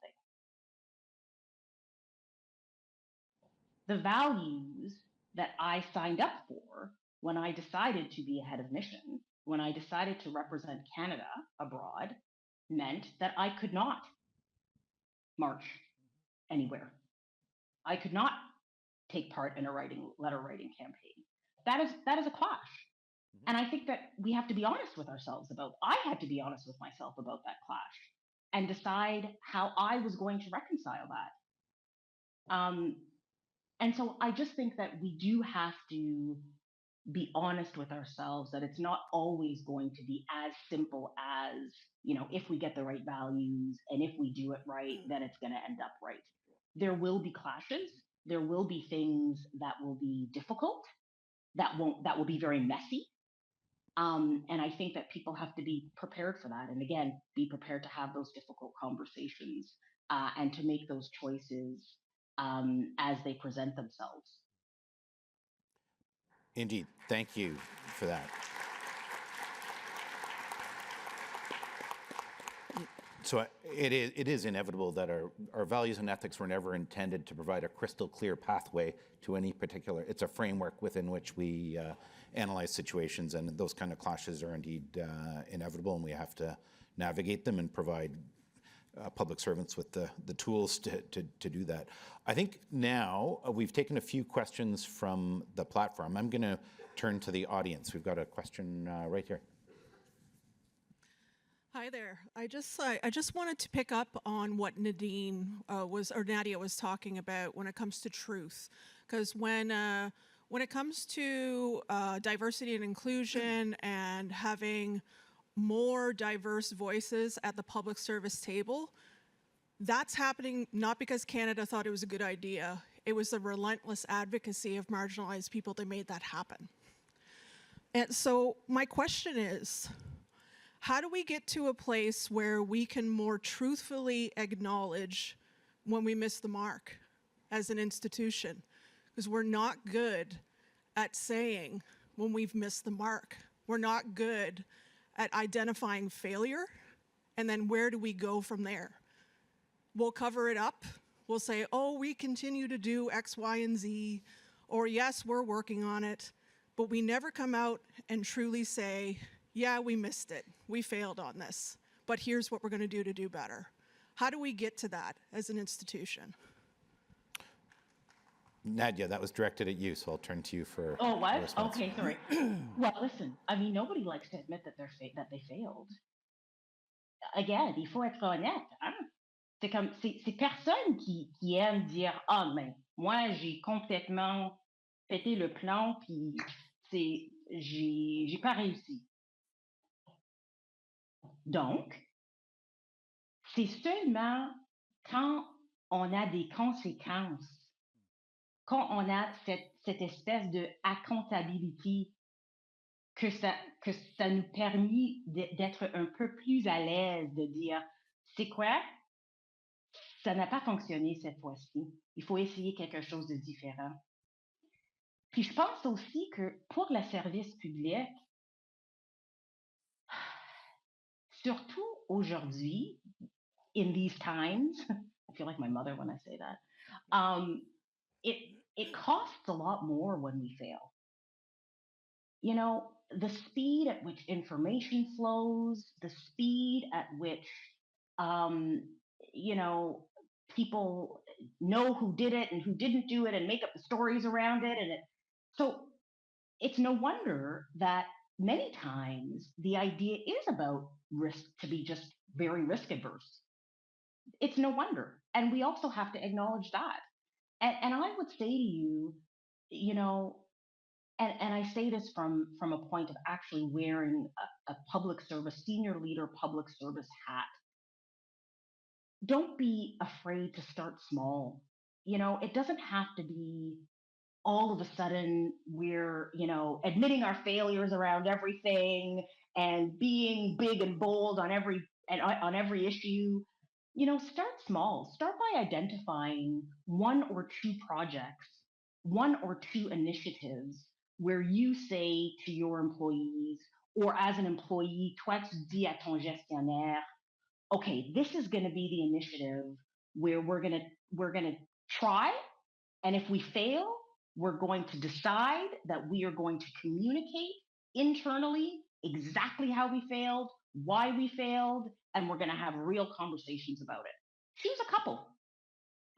The values that I signed up for when I decided to be a head of mission, when I decided to represent Canada abroad, meant that I could not march anywhere. I could not take part in a letter writing campaign. That is a clash. And I think that we have to be honest with ourselves I had to be honest with myself about that clash and decide how I was going to reconcile that. And so I just think that we do have to be honest with ourselves that it's not always going to be as simple as, if we get the right values and if we do it right, then it's going to end up right. There will be clashes. There will be things that will be difficult, that will be very messy. And I think that people have to be prepared for that. And again, be prepared to have those difficult conversations and to make those choices as they present themselves. Indeed. Thank you for that. So it is inevitable that our values and ethics were never intended to provide a crystal clear pathway to any particular. It's a framework within which we analyze situations, and those kind of clashes are indeed inevitable, and we have to navigate them and provide public servants with the tools to do that. I think now we've taken a few questions from the platform. I'm going to turn to the audience. We've got a question right here. Hi there. I just wanted to pick up on what Nadia was talking about when it comes to truth, because when it comes to diversity and inclusion and having more diverse voices at the public service table, that's happening not because Canada thought it was a good idea. It was the relentless advocacy of marginalized people that made that happen. And so my question is, how do we get to a place where we can more truthfully acknowledge when we miss the mark as an institution? Because we're not good at saying when we've missed the mark. We're not good at identifying failure, and then where do we go from there? We'll cover it up. We'll say, oh, we continue to do X, Y, and Z, or yes, we're working on it, but we never come out and truly say, yeah, we missed it. We failed on this, but here's what we're going to do better. How do we get to that as an institution? Nadia, that was directed at you, so I'll turn to you for Oh, what? a response. Okay, sorry. Well, listen, I mean, nobody likes to admit that they failed. Again, il faut être honnête. Hein? C'est comme, c'est personne qui aime dire, ah, mais moi, j'ai complètement pété le plomb, puis j'ai pas réussi. Donc, c'est seulement quand on a des conséquences, quand on a cette espèce de accountability, que ça nous permet d'être un peu plus à l'aise, de dire, c'est quoi? Ça n'a pas fonctionné cette fois-ci. Il faut essayer quelque chose de différent. Puis je pense aussi que pour le service public, surtout aujourd'hui, in these times, I feel like my mother when I say that, it it costs a lot more when we fail. You know, the speed at which information flows, the speed at which um, you know, people know who did it and who didn't do it and make up the stories around it. So it's no wonder that many times the idea is about risk to be just very risk adverse. It's no wonder. And we also have to acknowledge that. And I would say to you, you know, and I say this from a point of actually wearing a public service, senior leader public service hat. Don't be afraid to start small. You know, it doesn't have to be all of a sudden we're, admitting our failures around everything and being big and bold on every issue. Start small. Start by identifying one or two projects, one or two initiatives where you say to your employees, or as an employee, toi tu dis à ton gestionnaire, okay, this is going to be the initiative where we're going to try, and if we fail, we're going to decide that we are going to communicate internally exactly how we failed, why we failed, and we're going to have real conversations about it. Choose a couple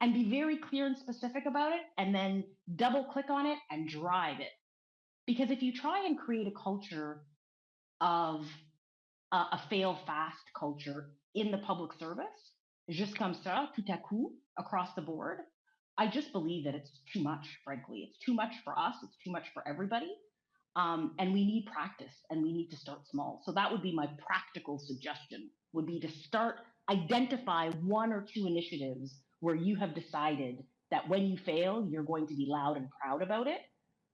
and be very clear and specific about it, and then double click on it and drive it. Because if you try and create a culture of a fail fast culture in the public service, just comme ça, tout à coup, across the board, I just believe that it's too much, frankly. It's too much for us, it's too much for everybody. And we need practice and we need to start small. So that would be my practical suggestion, would be to identify one or two initiatives where you have decided that when you fail, you're going to be loud and proud about it,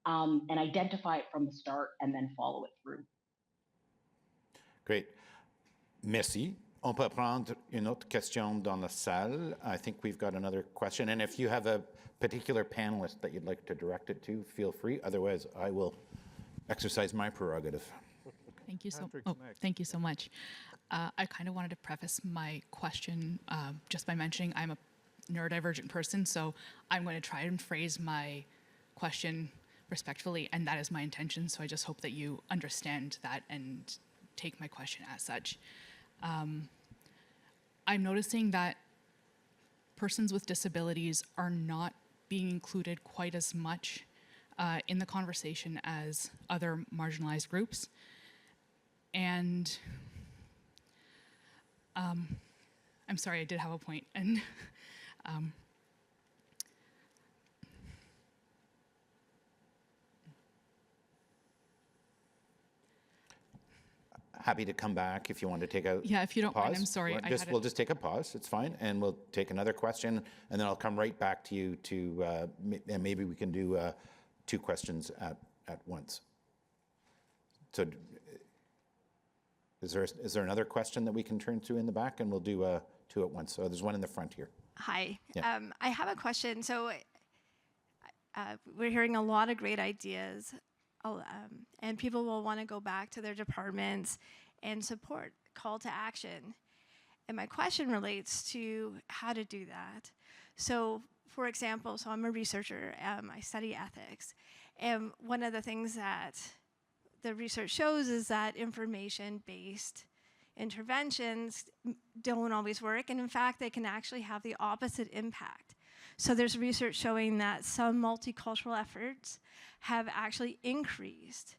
and identify it from the start and then follow it through. Great. Merci. On peut prendre une autre question dans la salle. I think we've got another question. And if you have a particular panelist that you'd like to direct it to, feel free. Otherwise, I will exercise my prerogative. Thank you thank you so much. I kind of wanted to preface my question just by mentioning I'm a neurodivergent person, so I'm going to try and phrase my question respectfully, and that is my intention. So I just hope that you understand that and take my question as such. I'm noticing that persons with disabilities are not being included quite as much in the conversation as other marginalized groups. And I'm sorry, I did have a point. And Happy to come back if you want to take a yeah, if you don't pause. mind, I'm sorry. We'll just take a pause. It's fine, and we'll take another question, and then I'll come right back to you to, and maybe we can do two questions at once. So, is there another question that we can turn to in the back, and we'll do two at once. So there's one in the front here. Hi. Yeah. I have a question. So we're hearing a lot of great ideas, and people will want to go back to their departments and support call to action. And my question relates to how to do that. So, for example, I'm a researcher. I study ethics. And one of the things that the research shows is that information-based interventions don't always work. And in fact, they can actually have the opposite impact. So there's research showing that some multicultural efforts have actually increased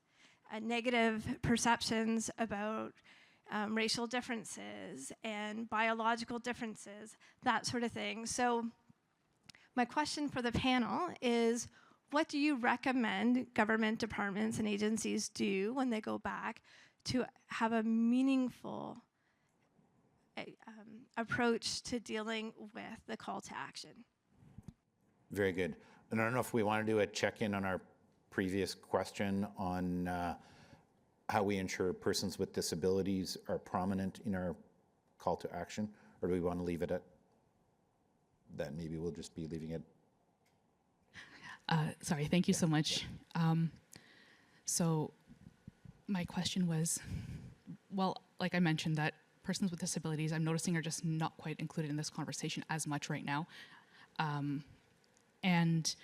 negative perceptions about racial differences and biological differences, that sort of thing. So my question for the panel is, what do you recommend government departments and agencies do when they go back to have a meaningful approach to dealing with the call to action? Very good. And I don't know if we want to do a check-in on our previous question on how we ensure persons with disabilities are prominent in our call to action, or do we want to leave it at that? Maybe we'll just be leaving it. Sorry, thank you so much. So my question was, well, like I mentioned, that persons with disabilities, I'm noticing, are just not quite included in this conversation as much right now. And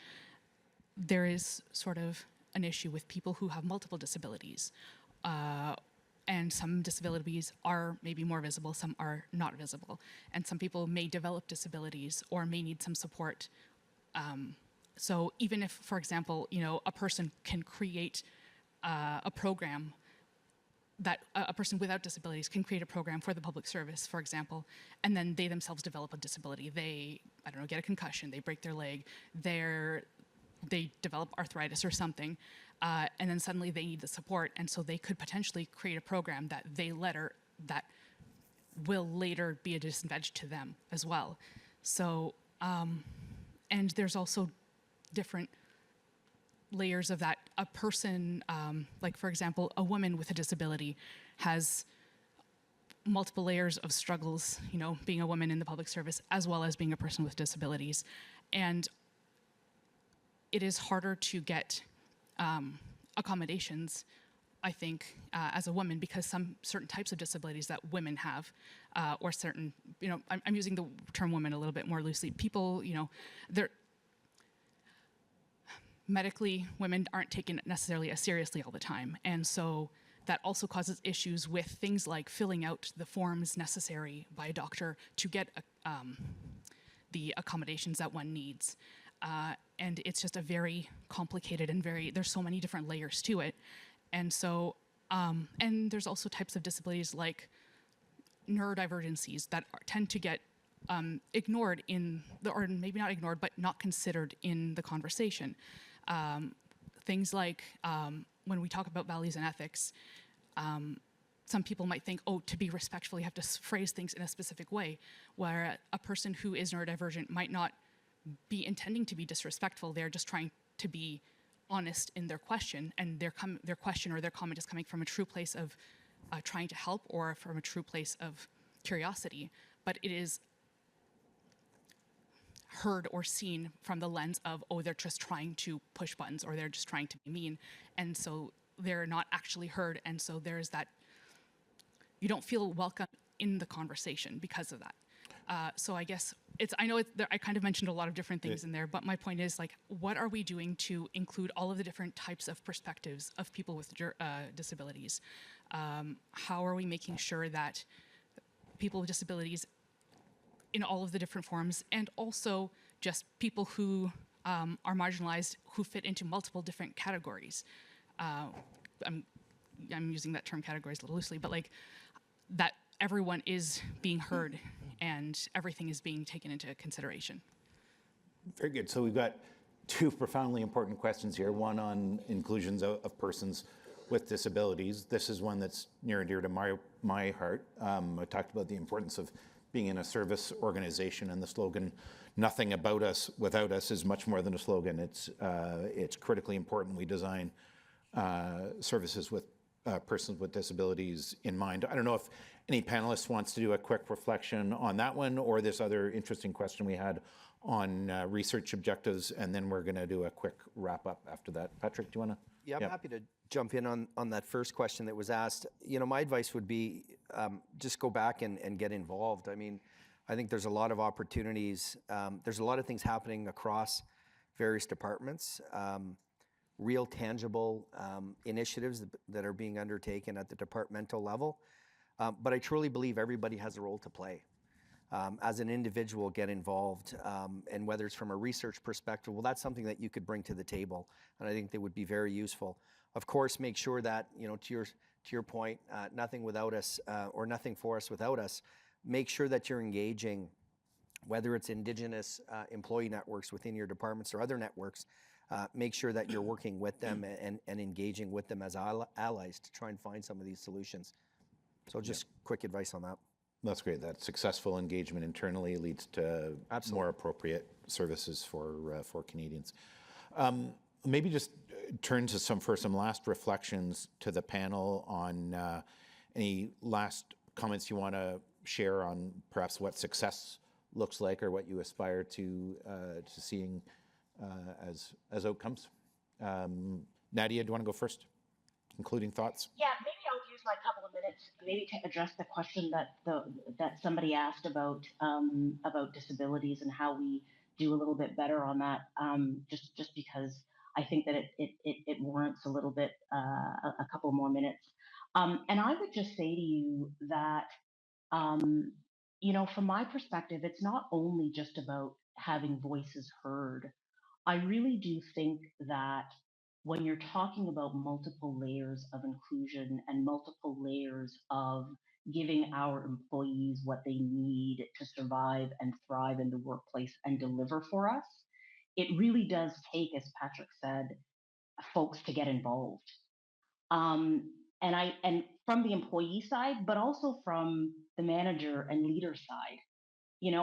there is sort of an issue with people who have multiple disabilities. And some disabilities are maybe more visible, some are not visible. And some people may develop disabilities or may need some support. So even if, for example, a person can create a program that a person without disabilities can create a program for the public service, for example, and then they themselves develop a disability. They, I don't know, get a concussion, they break their leg, they develop arthritis or something, and then suddenly they need the support, and so they could potentially create a program that that will later be a disadvantage to them as well. So, and there's also different layers of that. A person, like for example, a woman with a disability has multiple layers of struggles, being a woman in the public service as well as being a person with disabilities. And it is harder to get accommodations, I think, as a woman, because certain types of disabilities that women have, or certain, I'm using the term woman a little bit more loosely. People, they're medically, women aren't taken necessarily as seriously all the time. And so that also causes issues with things like filling out the forms necessary by a doctor to get the accommodations that one needs. And it's just a very complicated and there's so many different layers to it. And so, and there's also types of disabilities like neurodivergencies that tend to get ignored or maybe not ignored, but not considered in the conversation. Things like when we talk about values and ethics, some people might think, to be respectful, you have to phrase things in a specific way, where a person who is neurodivergent might not be intending to be disrespectful. They're just trying to be honest in their question, and their question or their comment is coming from a true place of trying to help or from a true place of curiosity. But it is heard or seen from the lens of, they're just trying to push buttons or they're just trying to be mean. And so they're not actually heard. And so there's that, you don't feel welcome in the conversation because of that. So I guess I kind of mentioned a lot of different things in there, but my point is, like, what are we doing to include all of the different types of perspectives of people with disabilities? How are we making sure that people with disabilities in all of the different forms, and also just people who are marginalized, who fit into multiple different categories? I'm using that term categories a little loosely, but like that everyone is being heard and everything is being taken into consideration. Very good. So we've got two profoundly important questions here. One on inclusions of persons with disabilities. This is one that's near and dear to my heart. I talked about the importance of being in a service organization, and the slogan, "Nothing about us without us," is much more than a slogan. It's critically important we design services with persons with disabilities in mind. I don't know if any panelist wants to do a quick reflection on that one, or this other interesting question we had on research objectives, and then we're going to do a quick wrap up after that. Patrick, do you want to? Yeah, I'm happy to jump in on that first question that was asked. My advice would be just go back and get involved. I mean, I think there's a lot of opportunities. There's a lot of things happening across various departments, real tangible initiatives that are being undertaken at the departmental level. But I truly believe everybody has a role to play. As an individual, get involved, and whether it's from a research perspective, well, that's something that you could bring to the table, and I think they would be very useful. Of course, make sure that, to your point, nothing without us, or nothing for us without us. Make sure that you're engaging, whether it's Indigenous employee networks within your departments or other networks. Make sure that you're working with them and engaging with them as allies to try and find some of these solutions. So just quick advice on that. That's great. That successful engagement internally leads to more appropriate services for Canadians. Maybe just turn to some last reflections to the panel on any last comments you want to share on perhaps what success looks like or what you aspire to seeing as outcomes. Nadia, do you want to go first? Concluding thoughts? Yeah, maybe I'll use my couple of minutes minutes, maybe to address the question that somebody asked about disabilities and how we do a little bit better on that. Just because I think that it warrants a little bit a couple more minutes. And I would just say to you that from my perspective, it's not only just about having voices heard. I really do think that when you're talking about multiple layers of inclusion and multiple layers of giving our employees what they need to survive and thrive in the workplace and deliver for us, it really does take, as Patrick said, folks to get involved. And from the employee side, but also from the manager and leader side,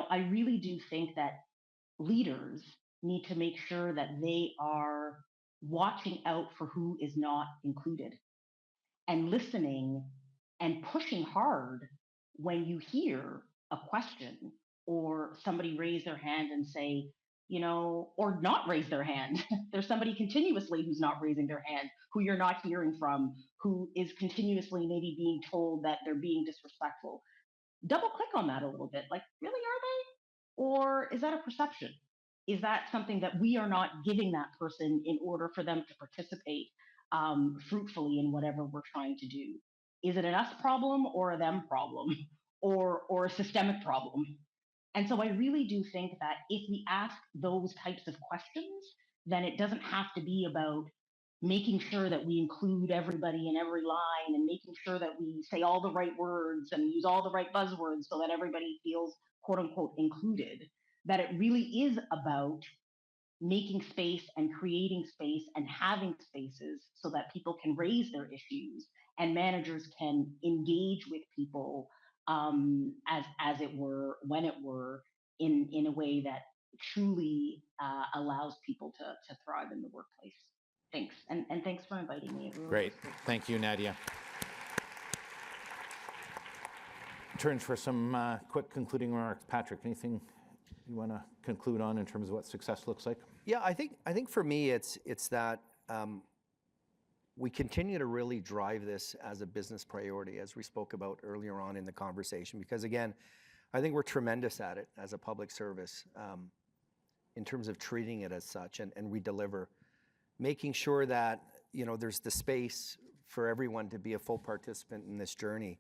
I really do think that leaders need to make sure that they are watching out for who is not included and listening and pushing hard when you hear a question or somebody raise their hand and say, or not raise their hand. There's somebody continuously who's not raising their hand, who you're not hearing from, who is continuously maybe being told that they're being disrespectful. Double click on that a little bit. Like, really, are they? Or is that a perception? Is that something that we are not giving that person in order for them to participate fruitfully in whatever we're trying to do? Is it an us problem or a them problem or a systemic problem? And so I really do think that if we ask those types of questions, then it doesn't have to be about making sure that we include everybody in every line and making sure that we say all the right words and use all the right buzzwords so that everybody feels quote unquote included. That it really is about making space and creating space and having spaces so that people can raise their issues and managers can engage with people as it were, when it were, in a way that truly allows people to thrive in the workplace. Thanks, and thanks for inviting me. Really Great, thank you, Nadia. Turn for some quick concluding remarks. Patrick, anything you want to conclude on in terms of what success looks like? Yeah, I think for me it's that we continue to really drive this as a business priority, as we spoke about earlier on in the conversation, because again, I think we're tremendous at it as a public service in terms of treating it as such, and we deliver, making sure that there's the space for everyone to be a full participant in this journey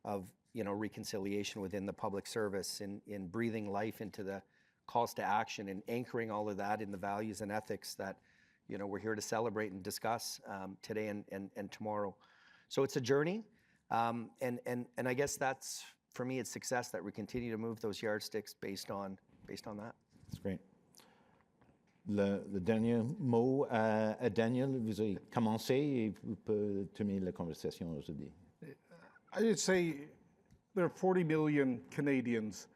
of reconciliation within the public service, in breathing life into the calls to action and anchoring all of that in the values and ethics that we're here to celebrate and discuss today and tomorrow. So it's a journey, and I guess that's, for me, it's success that we continue to move those yardsticks based on that. That's great. Le dernier mot à Daniel, vous avez commencé et vous pouvez terminer la conversation aujourd'hui. I would say there are 40 million Canadians.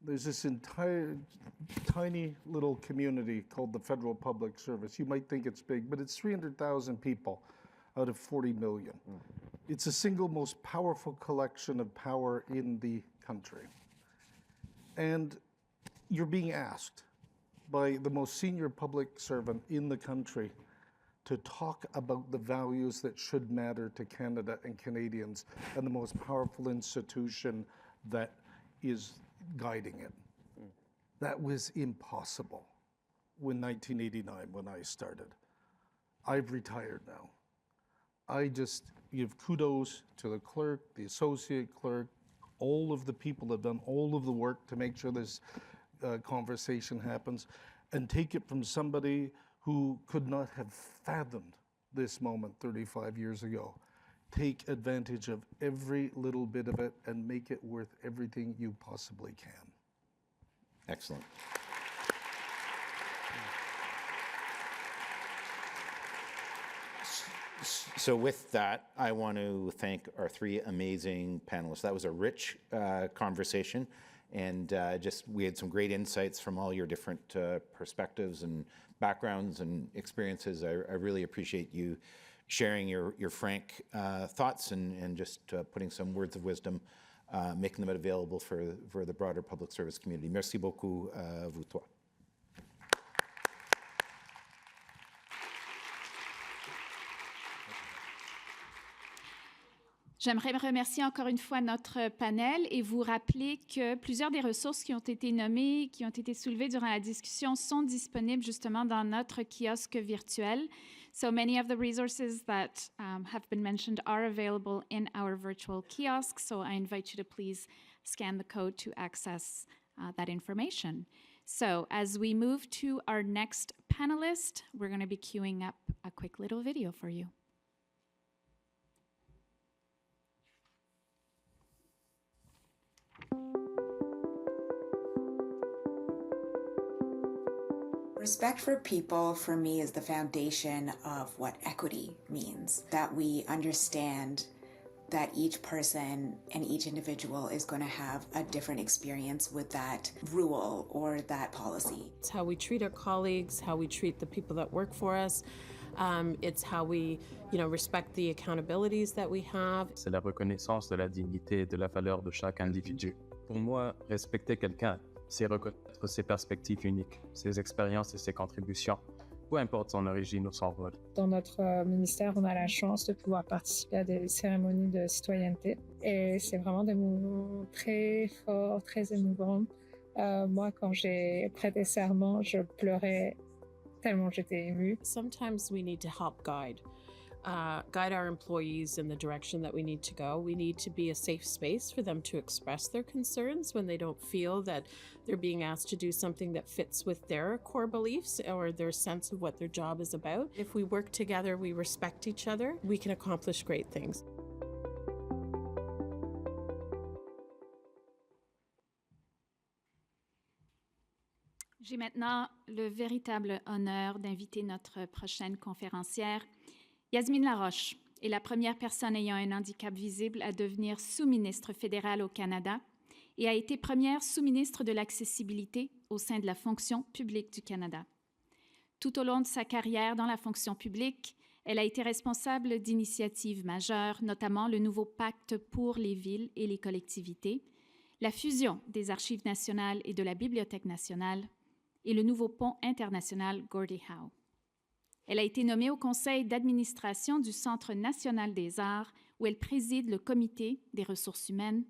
There's this entire tiny little community called the Federal Public Service. You might think it's big, but it's 300,000 people out of 40 million. It's the single most powerful collection of power in the country. And you're being asked by the most senior public servant in the country to talk about the values that should matter to Canada and Canadians and the most powerful institution that is guiding it. That was impossible in 1989 when I started. I've retired now. I just give kudos to the clerk, the associate clerk, all of the people that have done all of the work to make sure this conversation happens, and take it from somebody who could not have fathomed this moment 35 years ago. Take advantage of every little bit of it and make it worth everything you possibly can. Excellent. So with that, I want to thank our three amazing panelists. That was a rich conversation, and we had some great insights from all your different perspectives and backgrounds and experiences. I really appreciate you sharing your frank thoughts and just putting some words of wisdom, making them available for the broader public service community. Merci beaucoup à vous trois. J'aimerais remercier encore une fois notre panel et vous rappeler que plusieurs des ressources qui ont été nommées, qui ont été soulevées durant la discussion sont disponibles justement dans notre kiosque virtuel. So many of the resources that have been mentioned are available in our virtual kiosk. So I invite you to please scan the code to access that information. So as we move to our next panelist, we're going to be queuing up a quick little video for you. Respect for people, for me, is the foundation of what equity means. That we understand that each person and each individual is going to have a different experience with that rule or that policy. It's how we treat our colleagues, how we treat the people that work for us. It's how we, respect the accountabilities that we have. C'est la reconnaissance de la dignité et de la valeur de chaque individu. Pour moi, respecter quelqu'un, c'est reconnaître ses perspectives uniques, ses expériences et ses contributions, peu importe son origine ou son rôle. Dans notre ministère, on a la chance de pouvoir participer à des cérémonies de citoyenneté et c'est vraiment des moments très forts, très émouvants. Moi, quand j'ai prêté serment, je pleurais tellement j'étais émue. Sometimes we need to help guide our employees in the direction that we need to go. We need to be a safe space for them to express their concerns when they don't feel that they're being asked to do something that fits with their core beliefs or their sense of what their job is about. If we work together, we respect each other, we can accomplish great things. J'ai maintenant le véritable honneur d'inviter notre prochaine conférencière. Yasmine Laroche est la première personne ayant un handicap visible à devenir sous-ministre fédérale au Canada et a été première sous-ministre de l'accessibilité au sein de la fonction publique du Canada. Tout au long de sa carrière dans la fonction publique, elle a été responsable d'initiatives majeures, notamment le nouveau pacte pour les villes et les collectivités, la fusion des Archives nationales et de la Bibliothèque nationale et le nouveau pont international Gordie Howe. Elle a été nommée au conseil d'administration du Centre national des arts, où elle préside le comité des ressources humaines.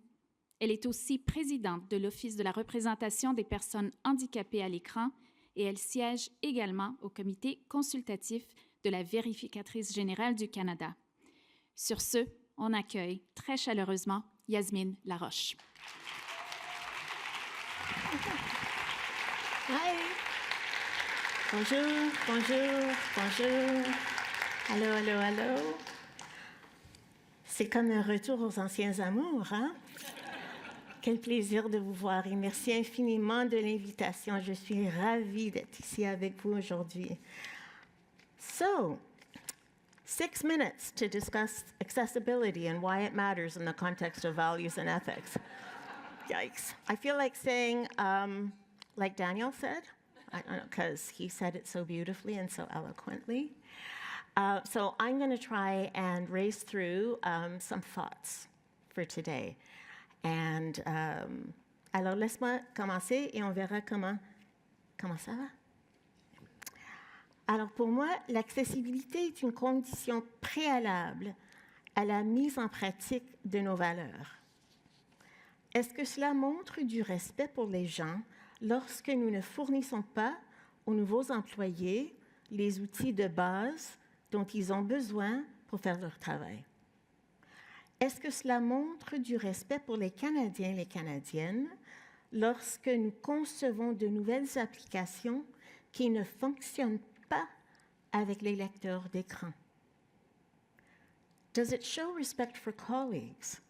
Elle est aussi présidente de l'Office de la représentation des personnes handicapées à l'écran et elle siège également au comité consultatif de la vérificatrice générale du Canada. Sur ce, on accueille très chaleureusement Yasmine Laroche. Hi. Bonjour, bonjour, bonjour. Allô, allô, allô. C'est comme un retour aux anciens amours, hein? Quel plaisir de vous voir et merci infiniment de l'invitation. Je suis ravie d'être ici avec vous aujourd'hui. So, 6 minutes to discuss accessibility and why it matters in the context of values and ethics. Yikes. I feel like saying, like Daniel said, because he said it so beautifully and so eloquently. So I'm going to try and race through some thoughts for today. And alors laisse-moi commencer et on verra comment ça va. Alors pour moi, l'accessibilité est une condition préalable à la mise en pratique de nos valeurs. Est-ce que cela montre du respect pour les gens lorsque nous ne fournissons pas aux nouveaux employés les outils de base dont ils ont besoin pour faire leur travail? Est-ce que cela montre du respect pour les Canadiens et les Canadiennes lorsque nous concevons de nouvelles applications qui ne fonctionnent pas avec les lecteurs d'écran? Does it show respect for colleagues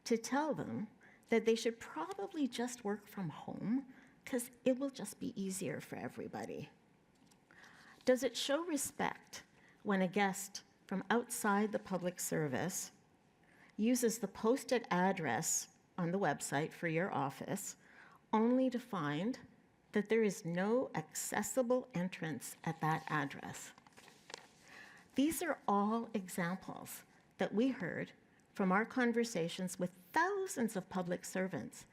to tell them that they should probably just work from home because it will just be easier for everybody? Does it show respect when a guest from outside the public service uses the posted address on the website for your office only to find that there is no accessible entrance at that address? These are all examples that we heard from our conversations with thousands of public servants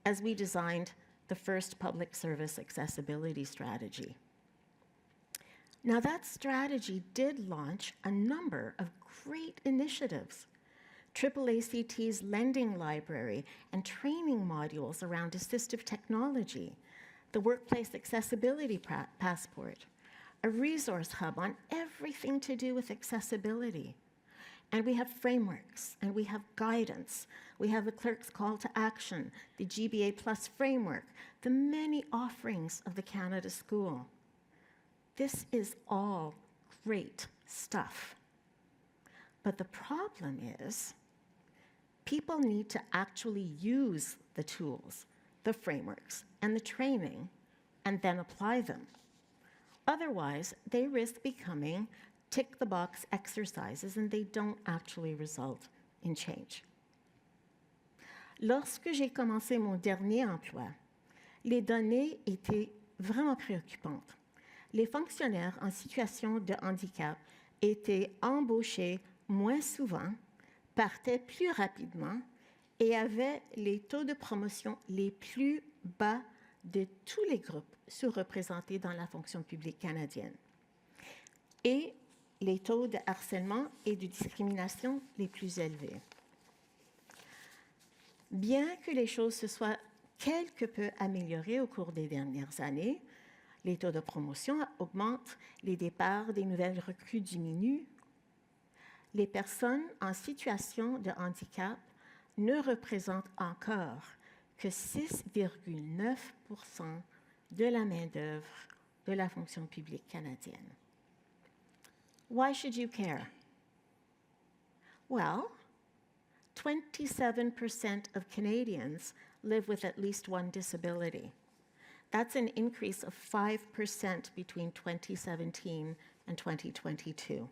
as we designed the first public service accessibility strategy. Now, that strategy did launch a number of great initiatives AAACT's lending library and training modules around assistive technology, the Workplace Accessibility Passport, a resource hub on everything to do with accessibility. And we have frameworks, and we have guidance. We have the clerk's call to action, the GBA Plus framework, the many offerings of the Canada School. This is all great stuff. But the problem is, people need to actually use the tools, the frameworks, and the training, and then apply them. Otherwise, they risk becoming tick-the-box exercises, and they don't actually result in change. Lorsque j'ai commencé mon dernier emploi, les données étaient vraiment préoccupantes. Les fonctionnaires en situation de handicap étaient embauchés moins souvent, partaient plus rapidement et avaient les taux de promotion les plus bas de tous les groupes sous-représentés dans la fonction publique canadienne. Et les taux de harcèlement et de discrimination les plus élevés. Bien que les choses se soient quelque peu améliorées au cours des dernières années, les taux de promotion augmentent, les départs des nouvelles recrues diminuent, les personnes en situation de handicap ne représentent encore que 6,9% de la main-d'œuvre de la fonction publique canadienne. Why should you care? Well, 27% of Canadians live with at least one disability. That's an increase of 5% between 2017 and 2022.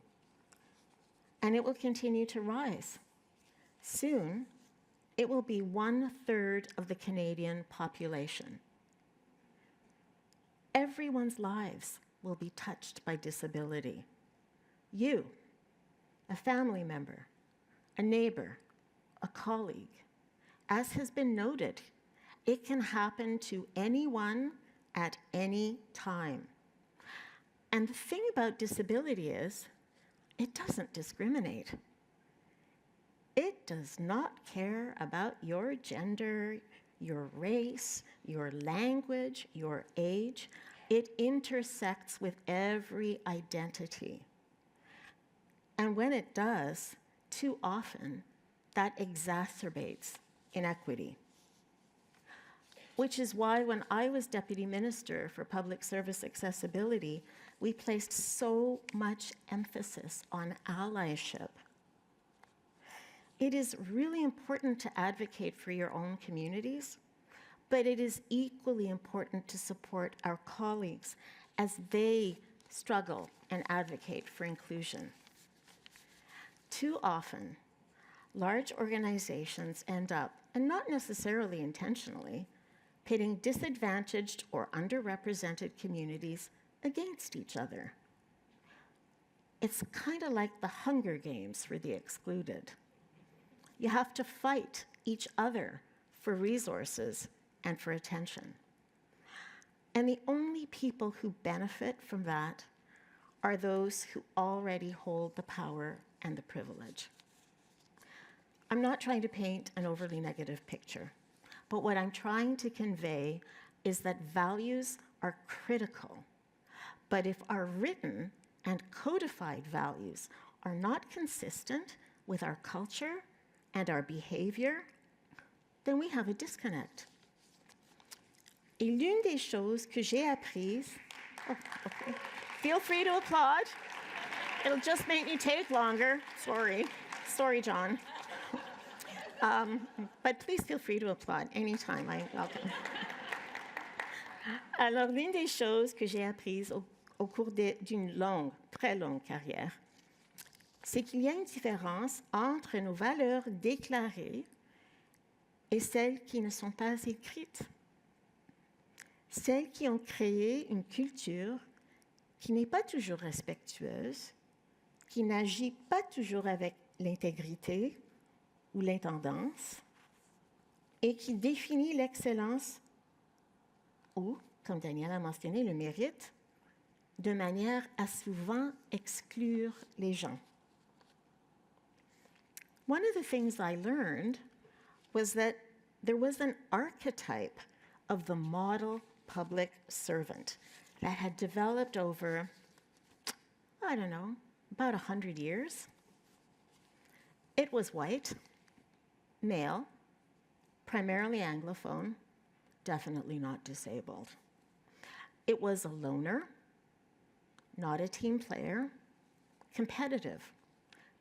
And it will continue to rise. Soon, it will be 1/3 of the Canadian population. Everyone's lives will be touched by disability. You, a family member, a neighbor, a colleague. As has been noted, it can happen to anyone at any time. And the thing about disability is, it doesn't discriminate. It does not care about your gender, your race, your language, your age. It intersects with every identity. And when it does, too often, that exacerbates inequity. Which is why when I was Deputy Minister for Public Service Accessibility, we placed so much emphasis on allyship. It is really important to advocate for your own communities, but it is equally important to support our colleagues as they struggle and advocate for inclusion. Too often, large organizations end up, and not necessarily intentionally, pitting disadvantaged or underrepresented communities against each other. It's kind of like the Hunger Games for the excluded. You have to fight each other for resources and for attention. And the only people who benefit from that are those who already hold the power and the privilege. I'm not trying to paint an overly negative picture, but what I'm trying to convey is that values are critical. But if our written and codified values are not consistent with our culture and our behavior, then we have a disconnect. Et l'une des choses que j'ai apprises, okay. Feel free to applaud. It'll just make me take longer. Sorry, John. But please feel free to applaud anytime. I welcome. Alors, l'une des choses que j'ai apprises au cours d'une longue, très longue carrière, c'est qu'il y a une différence entre nos valeurs déclarées et celles qui ne sont pas écrites. Celles qui ont créé une culture qui n'est pas toujours respectueuse, qui n'agit pas toujours avec l'intégrité ou l'intendance, et qui définit l'excellence ou, comme Daniel a mentionné, le mérite, de manière à souvent exclure les gens. One of the things I learned was that there was an archetype of the model public servant that had developed over, I don't know, about 100 years. It was white, male, primarily Anglophone, definitely not disabled. It was a loner, not a team player, competitive,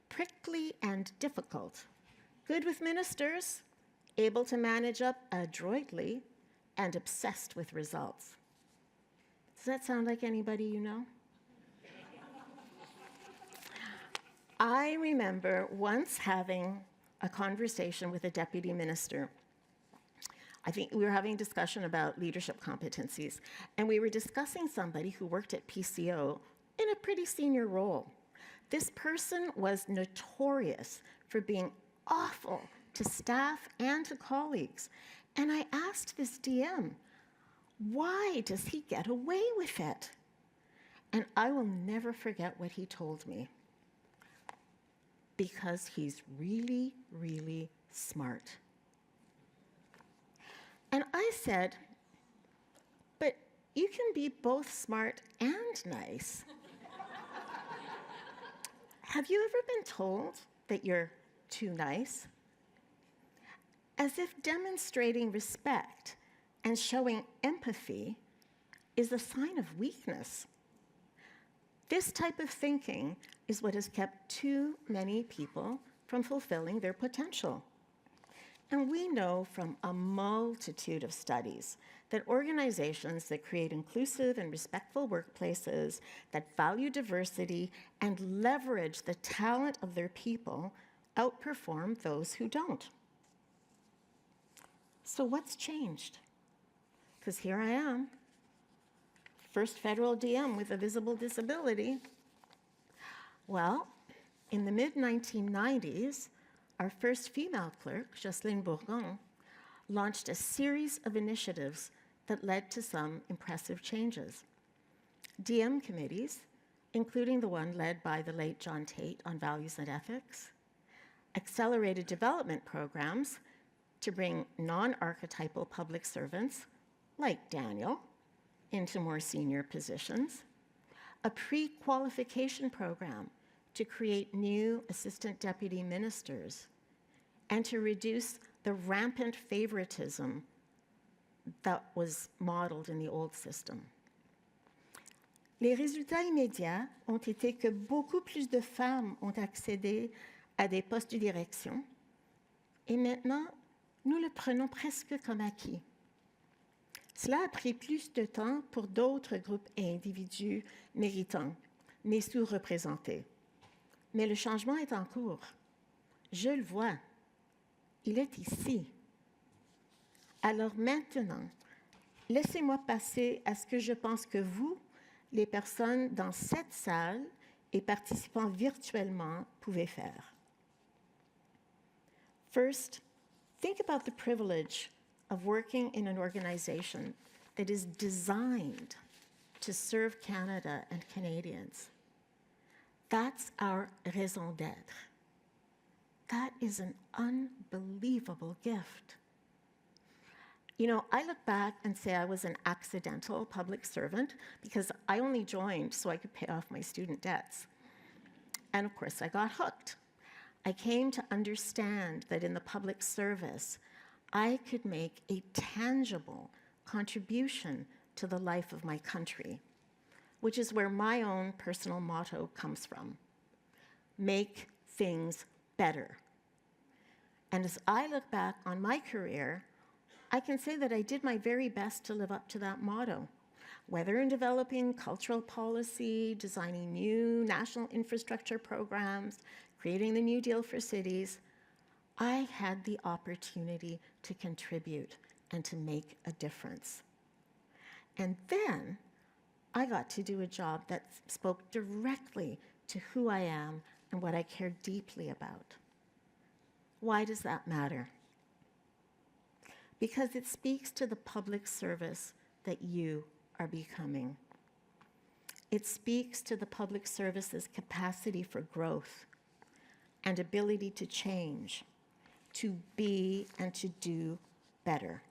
prickly and difficult, good with ministers, able to manage up adroitly, and obsessed with results. Does that sound like anybody you know? I remember once having a conversation with a deputy minister. I think we were having a discussion about leadership competencies, and we were discussing somebody who worked at PCO in a pretty senior role. This person was notorious for being awful to staff and to colleagues. And I asked this DM, why does he get away with it? And I will never forget what he told me. Because he's really, really smart. And I said, but you can be both smart and nice. Have you ever been told that you're too nice? As if demonstrating respect and showing empathy is a sign of weakness. This type of thinking is what has kept too many people from fulfilling their potential. And we know from a multitude of studies that organizations that create inclusive and respectful workplaces, that value diversity and leverage the talent of their people, outperform those who don't. So what's changed? Because here I am, first federal DM with a visible disability. Well, in the mid-1990s, our first female clerk, Jocelyne Bourgon, launched a series of initiatives that led to some impressive changes. DM committees, including the one led by the late John Tate on values and ethics, accelerated development programs to bring non-archetypal public servants, like Daniel, into more senior positions, a pre-qualification program to create new assistant deputy ministers, and to reduce the rampant favoritism that was modeled in the old system. Les résultats immédiats ont été que beaucoup plus de femmes ont accédé à des postes de direction, et maintenant, nous le prenons presque comme acquis. Cela a pris plus de temps pour d'autres groupes et individus méritants, mais sous-représentés. Mais le changement est en cours. Je le vois. Il est ici. Alors maintenant, laissez-moi passer à ce que je pense que vous, les personnes dans cette salle et participants virtuellement, pouvez faire. First, think about the privilege of working in an organization that is designed to serve Canada and Canadians. That's our raison d'être. That is an unbelievable gift. You know, I look back and say I was an accidental public servant because I only joined so I could pay off my student debts. And of course, I got hooked. I came to understand that in the public service, I could make a tangible contribution to the life of my country, which is where my own personal motto comes from. Make things better. And as I look back on my career, I can say that I did my very best to live up to that motto, whether in developing cultural policy, designing new national infrastructure programs, creating the New Deal for cities. I had the opportunity to contribute and to make a difference. And then I got to do a job that spoke directly to who I am and what I care deeply about. Why does that matter? Because it speaks to the public service that you are becoming. It speaks to the public service's capacity for growth, and ability to change, to be and to do better.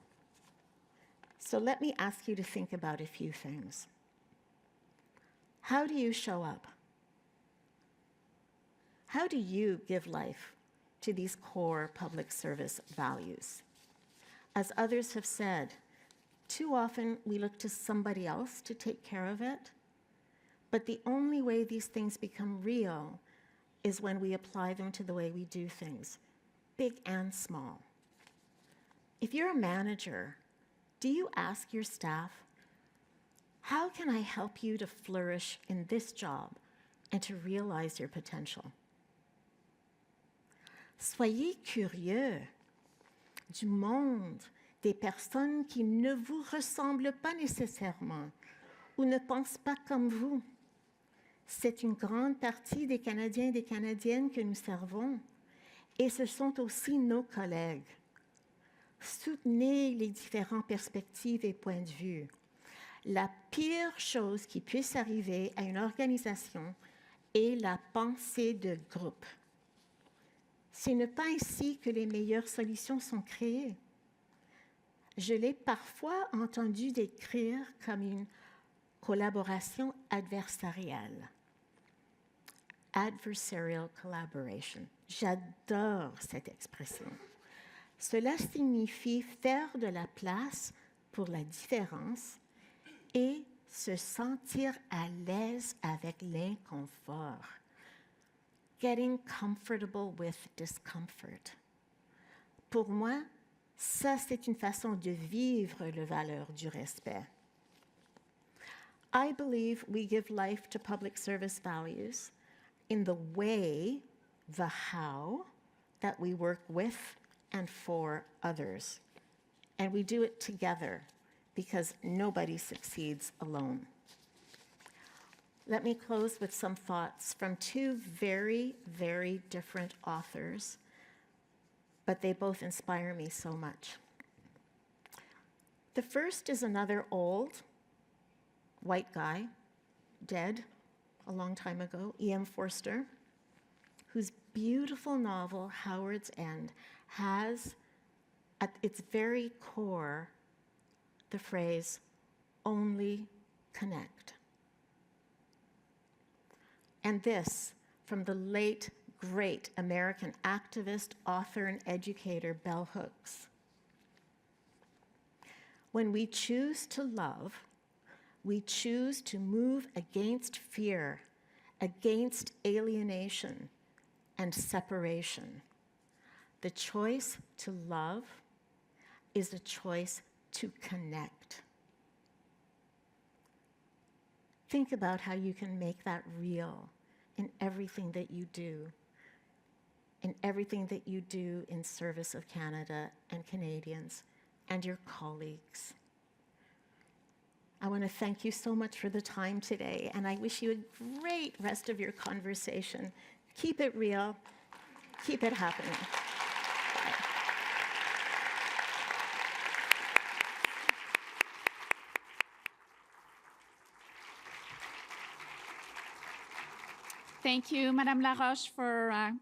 So let me ask you to think about a few things. How do you show up? How do you give life to these core public service values? As others have said, too often we look to somebody else to take care of it, but the only way these things become real is when we apply them to the way we do things, big and small. If you're a manager, do you ask your staff, how can I help you to flourish in this job and to realize your potential? Soyez curieux du monde, des personnes qui ne vous ressemblent pas nécessairement ou ne pensent pas comme vous. C'est une grande partie des Canadiens et des Canadiennes que nous servons, et ce sont aussi nos collègues. Soutenez les différentes perspectives et points de vue. La pire chose qui puisse arriver à une organisation est la pensée de groupe. Ce n'est pas ainsi que les meilleures solutions sont créées. Je l'ai parfois entendu décrire comme une collaboration adversariale. Adversarial collaboration. J'adore cette expression. Cela signifie faire de la place pour la différence et se sentir à l'aise avec l'inconfort. Getting comfortable with discomfort. Pour moi, ça, c'est une façon de vivre la valeur du respect. I believe we give life to public service values in the way, the how, that we work with and for others. And we do it together because nobody succeeds alone. Let me close with some thoughts from two very, very different authors, but they both inspire me so much. The first is another old white guy, dead a long time ago, E.M. Forster, whose beautiful novel, Howard's End, has at its very core the phrase, only connect. And this from the late, great American activist, author, and educator, Bell Hooks. When we choose to love, we choose to move against fear, against alienation and separation. The choice to love is a choice to connect. Think about how you can make that real in everything that you do, in everything that you do in service of Canada and Canadians and your colleagues. I want to thank you so much for the time today, and I wish you a great rest of your conversation. Keep it real, keep it happening. Thank you, Madame Laroche, for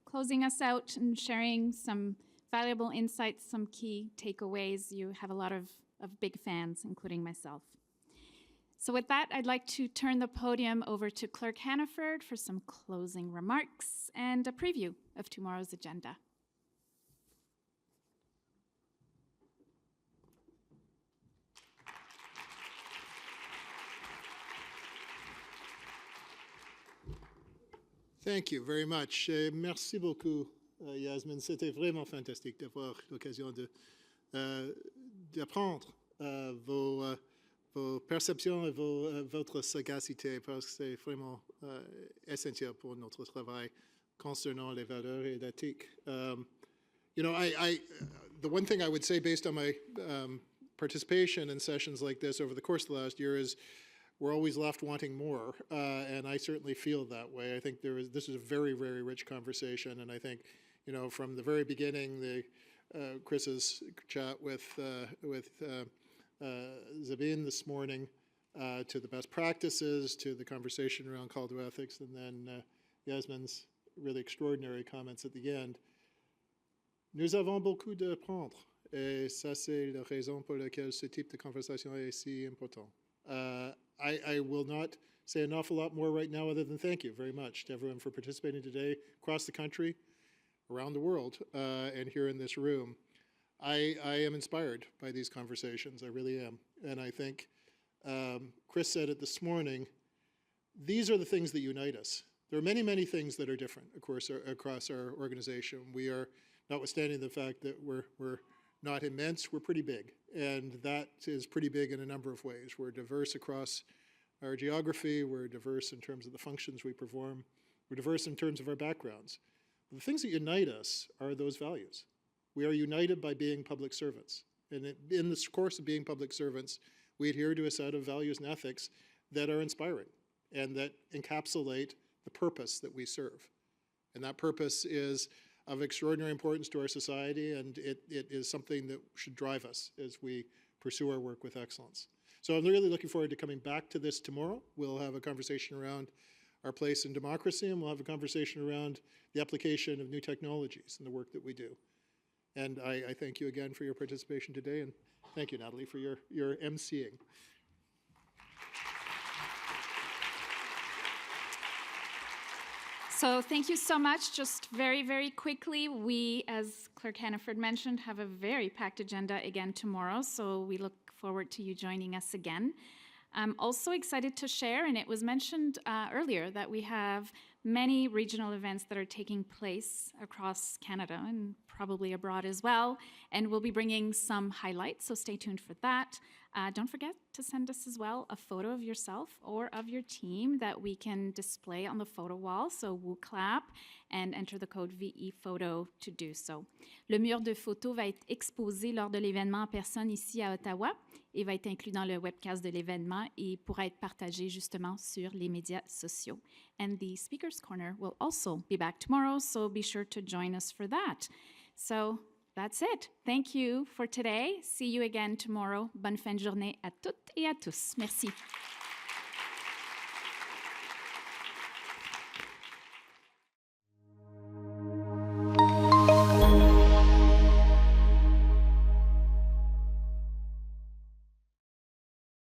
closing us out and sharing some valuable insights, some key takeaways. You have a lot of big fans, including myself. So with that, I'd like to turn the podium over to Clerk Hannaford for some closing remarks and a preview of tomorrow's agenda. Thank you very much. Merci beaucoup, Yasmine. C'était vraiment fantastique d'avoir l'occasion d'apprendre vos perceptions et votre sagacité, parce que c'est vraiment essentiel pour notre travail concernant les valeurs et l'éthique. You know, the one thing I would say based on my participation in sessions like this over the course of the last year is we're always left wanting more, and I certainly feel that way. I think this is a very, very rich conversation, and I think, you know, from the very beginning, Chris's chat with Zabine this morning, to the best practices, to the conversation around call to ethics, and then Yasmine's really extraordinary comments at the end. Nous avons beaucoup de prendre. Et ça, c'est la raison pour laquelle ce type de conversation est si important. I will not say an awful lot more right now other than thank you very much to everyone for participating today across the country, around the world, and here in this room. I am inspired by these conversations. I really am. And I think Chris said it this morning, these are the things that unite us. There are many, many things that are different, of course, across our organization. We are, notwithstanding the fact that we're not immense, we're pretty big. And that is pretty big in a number of ways. We're diverse across our geography. We're diverse in terms of the functions we perform. We're diverse in terms of our backgrounds. The things that unite us are those values. We are united by being public servants. And in the course of being public servants, we adhere to a set of values and ethics that are inspiring and that encapsulate the purpose that we serve. And that purpose is of extraordinary importance to our society, and it is something that should drive us as we pursue our work with excellence. So I'm really looking forward to coming back to this tomorrow. We'll have a conversation around our place in democracy, and we'll have a conversation around the application of new technologies and the work that we do. And I thank you again for your participation today, and thank you, Natalie, for your emceeing. So thank you so much. Just very, very quickly, we, as Clerk Hannaford mentioned, have a very packed agenda again tomorrow, so we look forward to you joining us again. I'm also excited to share, and it was mentioned earlier, that we have many regional events that are taking place across Canada and probably abroad as well, and we'll be bringing some highlights, so stay tuned for that. Don't forget to send us as well a photo of yourself or of your team that we can display on the photo wall, so we'll clap and enter the code VEPhoto to do so. Le mur de photos va être exposé lors de l'événement en personne ici à Ottawa et va être inclus dans le webcast de l'événement et pourra être partagé justement sur les médias sociaux. And the Speaker's Corner will also be back tomorrow, so be sure to join us for that. So that's it. Thank you for today. See you again tomorrow. Bonne fin de journée à toutes et à tous. Merci.